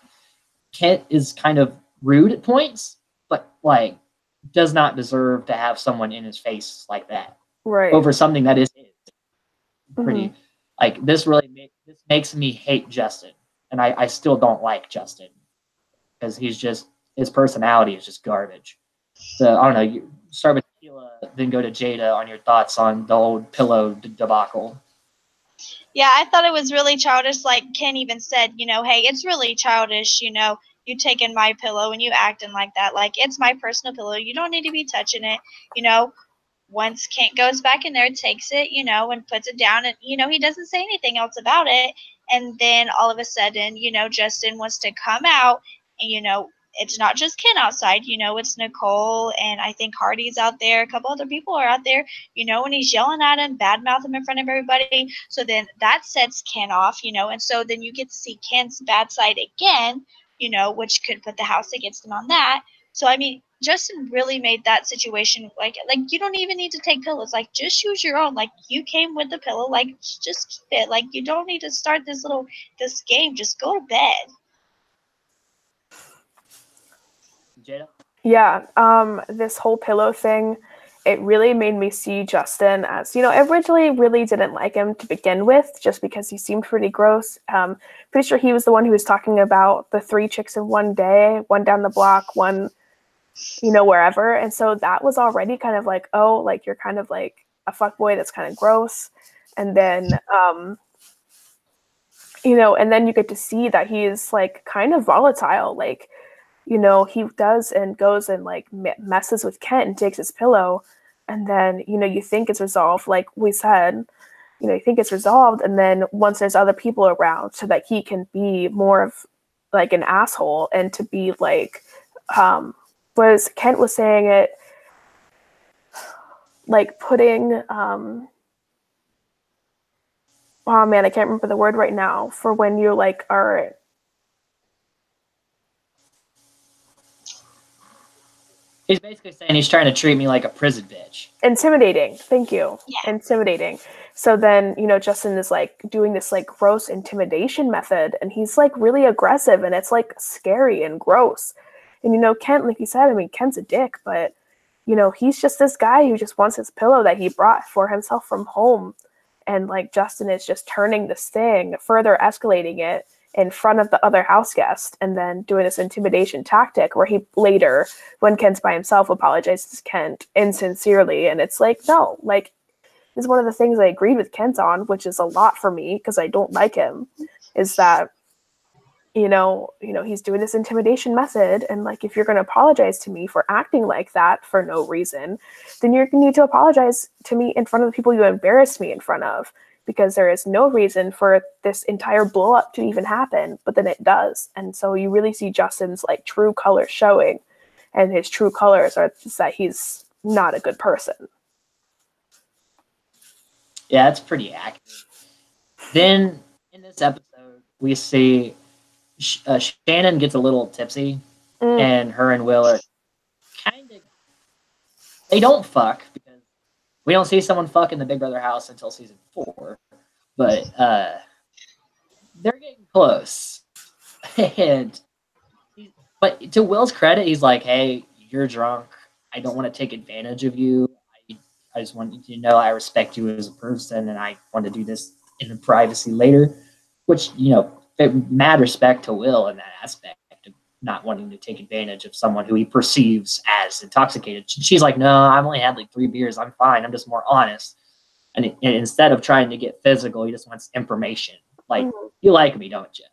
Kent is kind of rude at points, but like does not deserve to have someone in his face like that. Right. Over something that is pretty. Like this makes me hate Justin and I still don't like Justin because his personality is just garbage. So I don't know. You start with Tequila, then go to Jada on your thoughts on the old pillow debacle. Yeah, I thought it was really childish. Like Ken even said, hey, it's really childish. You taking my pillow and you acting like that. Like, it's my personal pillow. You don't need to be touching it. Once Kent goes back in there, takes it, and puts it down, and he doesn't say anything else about it. And then all of a sudden, Justin wants to come out, and it's not just Ken outside, it's Nicole, and I think Hardy's out there, a couple other people are out there, and he's yelling at him, badmouth him in front of everybody. So then that sets Ken off, and so then you get to see Ken's bad side again, which could put the house against him on that. So I mean, Justin really made that situation like you don't even need to take pillows. Like, just use your own. Like, you came with the pillow. Like, just keep it. Like, you don't need to start this game. Just go to bed. Jada? Yeah, this whole pillow thing, it really made me see Justin as, I originally really didn't like him to begin with, just because he seemed pretty gross. Pretty sure he was the one who was talking about the 3 chicks in one day, one down the block, one, wherever. And so that was already kind of like, oh, like, you're kind of like a fuckboy that's kind of gross. And then, and then you get to see that he's like kind of volatile, like, he does and goes and like messes with Kent and takes his pillow, and then you think it's resolved, like we said, you think it's resolved, and then once there's other people around, so that he can be more of like an asshole and to be like, was Kent was saying it like putting oh man, I can't remember the word right now for when you like are. He's basically saying he's trying to treat me like a prison bitch. Intimidating. Thank you. Yeah. Intimidating. So then, Justin is like doing this like gross intimidation method, and he's like really aggressive, and it's like scary and gross. And Kent, like you said, I mean, Kent's a dick, but he's just this guy who just wants his pillow that he brought for himself from home. And like Justin is just turning this thing, further escalating it in front of the other house guest, and then doing this intimidation tactic where he later, when Kent's by himself, apologizes to Kent insincerely. And it's like, no, like, this is one of the things I agreed with Kent on, which is a lot for me because I don't like him, is that, he's doing this intimidation method. And like, if you're going to apologize to me for acting like that for no reason, then you're going to need to apologize to me in front of the people you embarrassed me in front of, because there is no reason for this entire blow up to even happen, but then it does. And so you really see Justin's like true colors showing, and his true colors are just that he's not a good person. Yeah, that's pretty accurate. Then in this episode, we see Shannon gets a little tipsy, and her and Will are kind of, they don't fuck because we don't see someone fuck in the Big Brother house until season 4, but they're getting close. But to Will's credit, he's like, hey, you're drunk. I don't want to take advantage of you. I just want you to know I respect you as a person, and I want to do this in privacy later, which, mad respect to Will in that aspect of not wanting to take advantage of someone who he perceives as intoxicated. She's like, no, I've only had like 3 beers. I'm fine. I'm just more honest. And instead of trying to get physical, he just wants information. Like, you like me, don't you?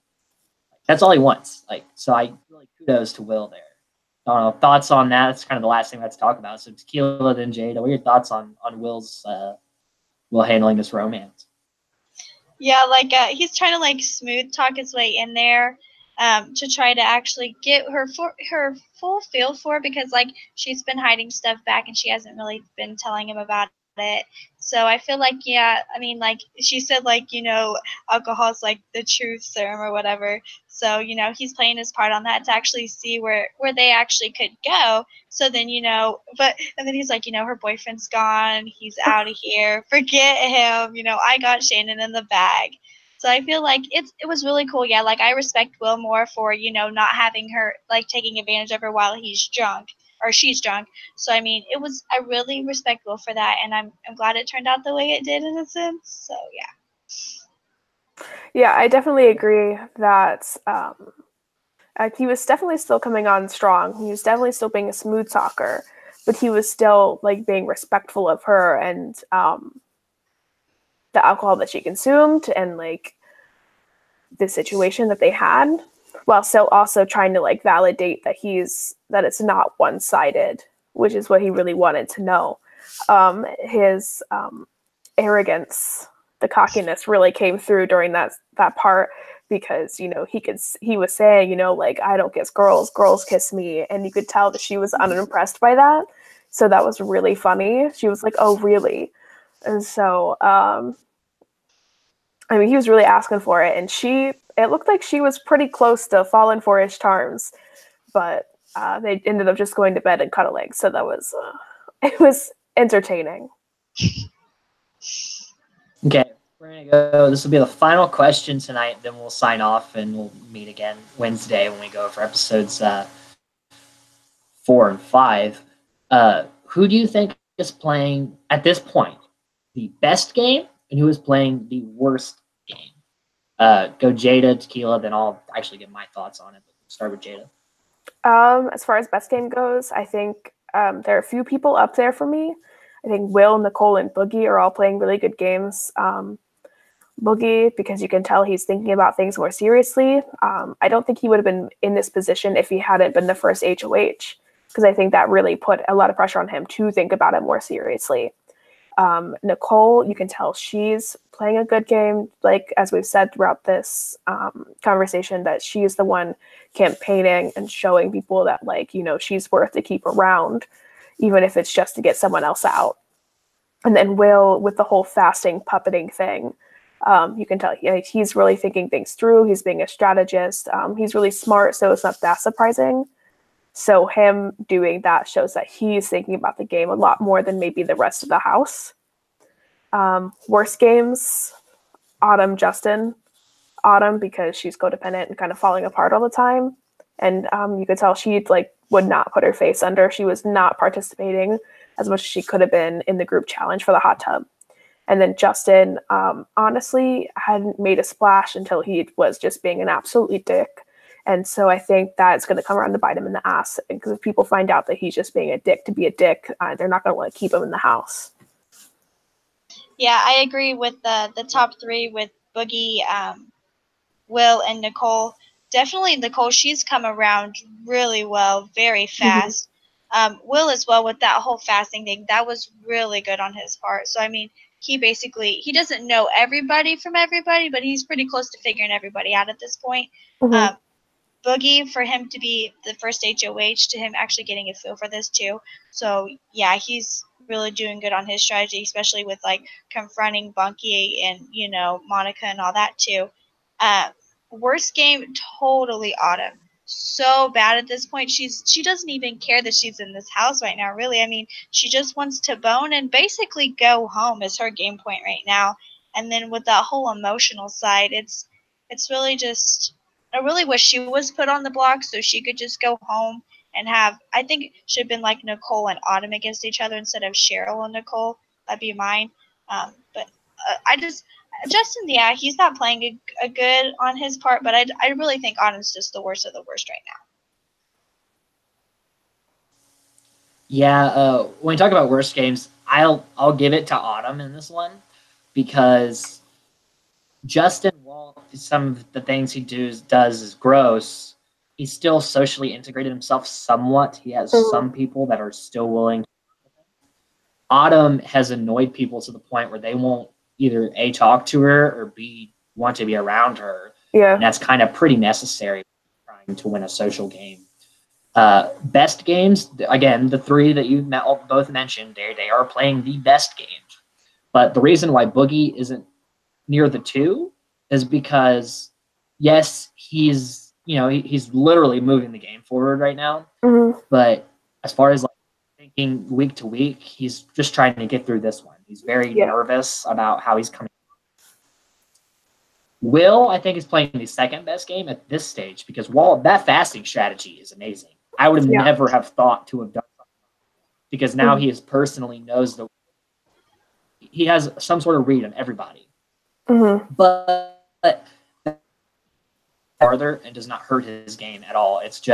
Like, that's all he wants. Like, so I really kudos to Will there. I don't know, thoughts on that? That's kind of the last thing let's talk about. So Tequila, then Jada. What are your thoughts on Will's Will handling this romance? Yeah, like he's trying to like smooth talk his way in there, to try to actually get her full feel for it, because like she's been hiding stuff back and she hasn't really been telling him about it. So I feel like, yeah, I mean, like she said, like, alcohol's like the truth serum or whatever. So, he's playing his part on that to actually see where they actually could go. So then, and then he's like, her boyfriend's gone. He's out of here. Forget him. I got Shannon in the bag. So I feel like it was really cool. Yeah, like I respect Will more for, not having her, like, taking advantage of her while he's drunk or she's drunk. So, I mean, I really respect Will for that. And I'm glad it turned out the way it did in a sense. So, yeah. Yeah, I definitely agree that he was definitely still coming on strong. He was definitely still being a smooth talker, but he was still like being respectful of her and the alcohol that she consumed and like the situation that they had, while still also trying to like validate that it's not one-sided, which is what he really wanted to know. His arrogance, the cockiness really came through during that part because he was saying like I don't kiss girls, girls kiss me, and you could tell that she was unimpressed by that. So that was really funny. She was like, "Oh, really?" And so I mean, he was really asking for it, and it looked like she was pretty close to falling for his charms, but they ended up just going to bed and cuddling. So that was it was entertaining. Okay, we're gonna go. This will be the final question tonight. Then we'll sign off, and we'll meet again Wednesday when we go for episodes 4 and 5. Who do you think is playing at this point the best game, and who is playing the worst game? Go Jada, Tequilla, then I'll actually get my thoughts on it. But we'll start with Jada. As far as best game goes, I think there are a few people up there for me. I think Will, Nicole, and Boogie are all playing really good games. Boogie, because you can tell he's thinking about things more seriously. I don't think he would have been in this position if he hadn't been the first HOH, because I think that really put a lot of pressure on him to think about it more seriously. Nicole, you can tell she's playing a good game, like as we've said throughout this conversation, that she is the one campaigning and showing people that she's worth to keep around, even if it's just to get someone else out. And then Will, with the whole fasting puppeting thing, you can tell he's really thinking things through. He's being a strategist. He's really smart, so it's not that surprising. So him doing that shows that he's thinking about the game a lot more than maybe the rest of the house. Worst games, Autumn, Justin. Autumn, because she's codependent and kind of falling apart all the time. And you could tell she would not put her face under. She was not participating as much as she could have been in the group challenge for the hot tub. And then Justin, honestly, hadn't made a splash until he was just being an absolutely dick. And so I think that's going to come around to bite him in the ass. Because if people find out that he's just being a dick to be a dick, they're not going to want to keep him in the house. Yeah, I agree with the top three with Boogie, Will, and Nicole. Definitely Nicole, she's come around really well, very fast. Mm-hmm. Will as well with that whole fasting thing. That was really good on his part. So, I mean, he doesn't know everybody from everybody, but he's pretty close to figuring everybody out at this point. Mm-hmm. Boogie, for him to be the first HOH, to him actually getting a feel for this too. So, yeah, he's really doing good on his strategy, especially with confronting Bunky and Monica and all that too. Worst game, totally Autumn. So bad at this point. She doesn't even care that she's in this house right now, really. I mean, she just wants to bone and basically go home is her game point right now. And then with that whole emotional side, it's really just, I really wish she was put on the block so she could just go home and I think it should have been like Nicole and Autumn against each other instead of Cheryl and Nicole. That'd be mine. But Justin, yeah, he's not playing a good on his part, but I really think Autumn's just the worst of the worst right now. Yeah, when we talk about worst games, I'll give it to Autumn in this one because Justin, while some of the things he does is gross, he's still socially integrated himself somewhat. He has some people that are still willing to work with him. Autumn has annoyed people to the point where they won't either A, talk to her, or B, want to be around her. Yeah. And that's kind of pretty necessary trying to win a social game. Best games, again, the three that you both mentioned, they are playing the best games. But the reason why Boogie isn't near the two is because, yes, he's literally moving the game forward right now. Mm-hmm. But as far as thinking week to week, he's just trying to get through this one. He's very nervous about how he's coming. Will, I think, is playing the second best game at this stage because while that fasting strategy is amazing, I would have never have thought to have done something because now he personally knows he has some sort of read on everybody. Mm-hmm. But farther and does not hurt his game at all. It's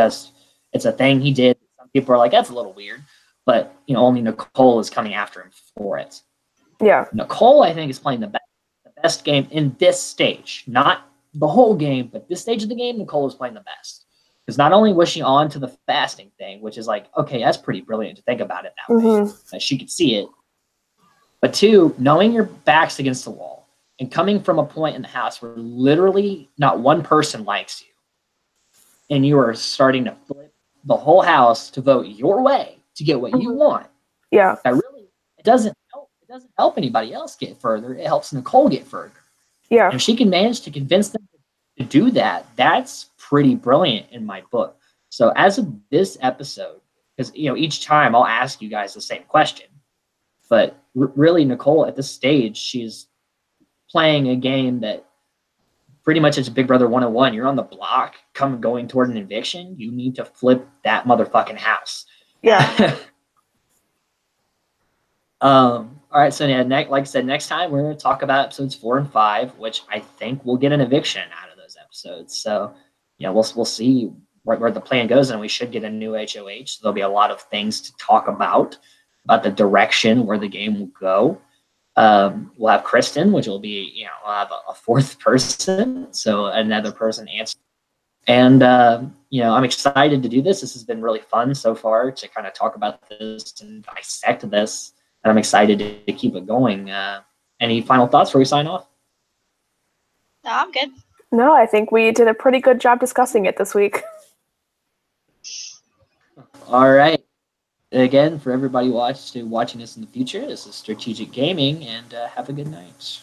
a thing he did. Some people are like, that's a little weird, but only Nicole is coming after him for it. Yeah. Nicole, I think, is playing the best game in this stage. Not the whole game, but this stage of the game, Nicole is playing the best. Because not only was she on to the fasting thing, which is like, okay, that's pretty brilliant to think about it that way. That she could see it. But two, knowing your back's against the wall and coming from a point in the house where literally not one person likes you, and you are starting to flip the whole house to vote your way to get what you want. Yeah. That really, it doesn't help anybody else get further. It helps Nicole get further. Yeah. And if she can manage to convince them to do that, that's pretty brilliant in my book. So as of this episode, because each time I'll ask you guys the same question, but really Nicole at this stage, she's playing a game that pretty much is Big Brother 101. You're on the block, going toward an eviction. You need to flip that motherfucking house. Yeah. All right, so yeah, like I said, next time we're going to talk about episodes 4 and 5, which I think we'll get an eviction out of those episodes. So, we'll see where the plan goes, and we should get a new HOH. So there'll be a lot of things to talk about the direction where the game will go. We'll have Kristen, which will be, we'll have a fourth person, so another person answer. And, I'm excited to do this. This has been really fun so far to kind of talk about this and dissect this. And I'm excited to keep it going. Any final thoughts before we sign off? No, I'm good. No, I think we did a pretty good job discussing it this week. All right. Again, for everybody watching us in the future, this is Strategic Gaming, and have a good night.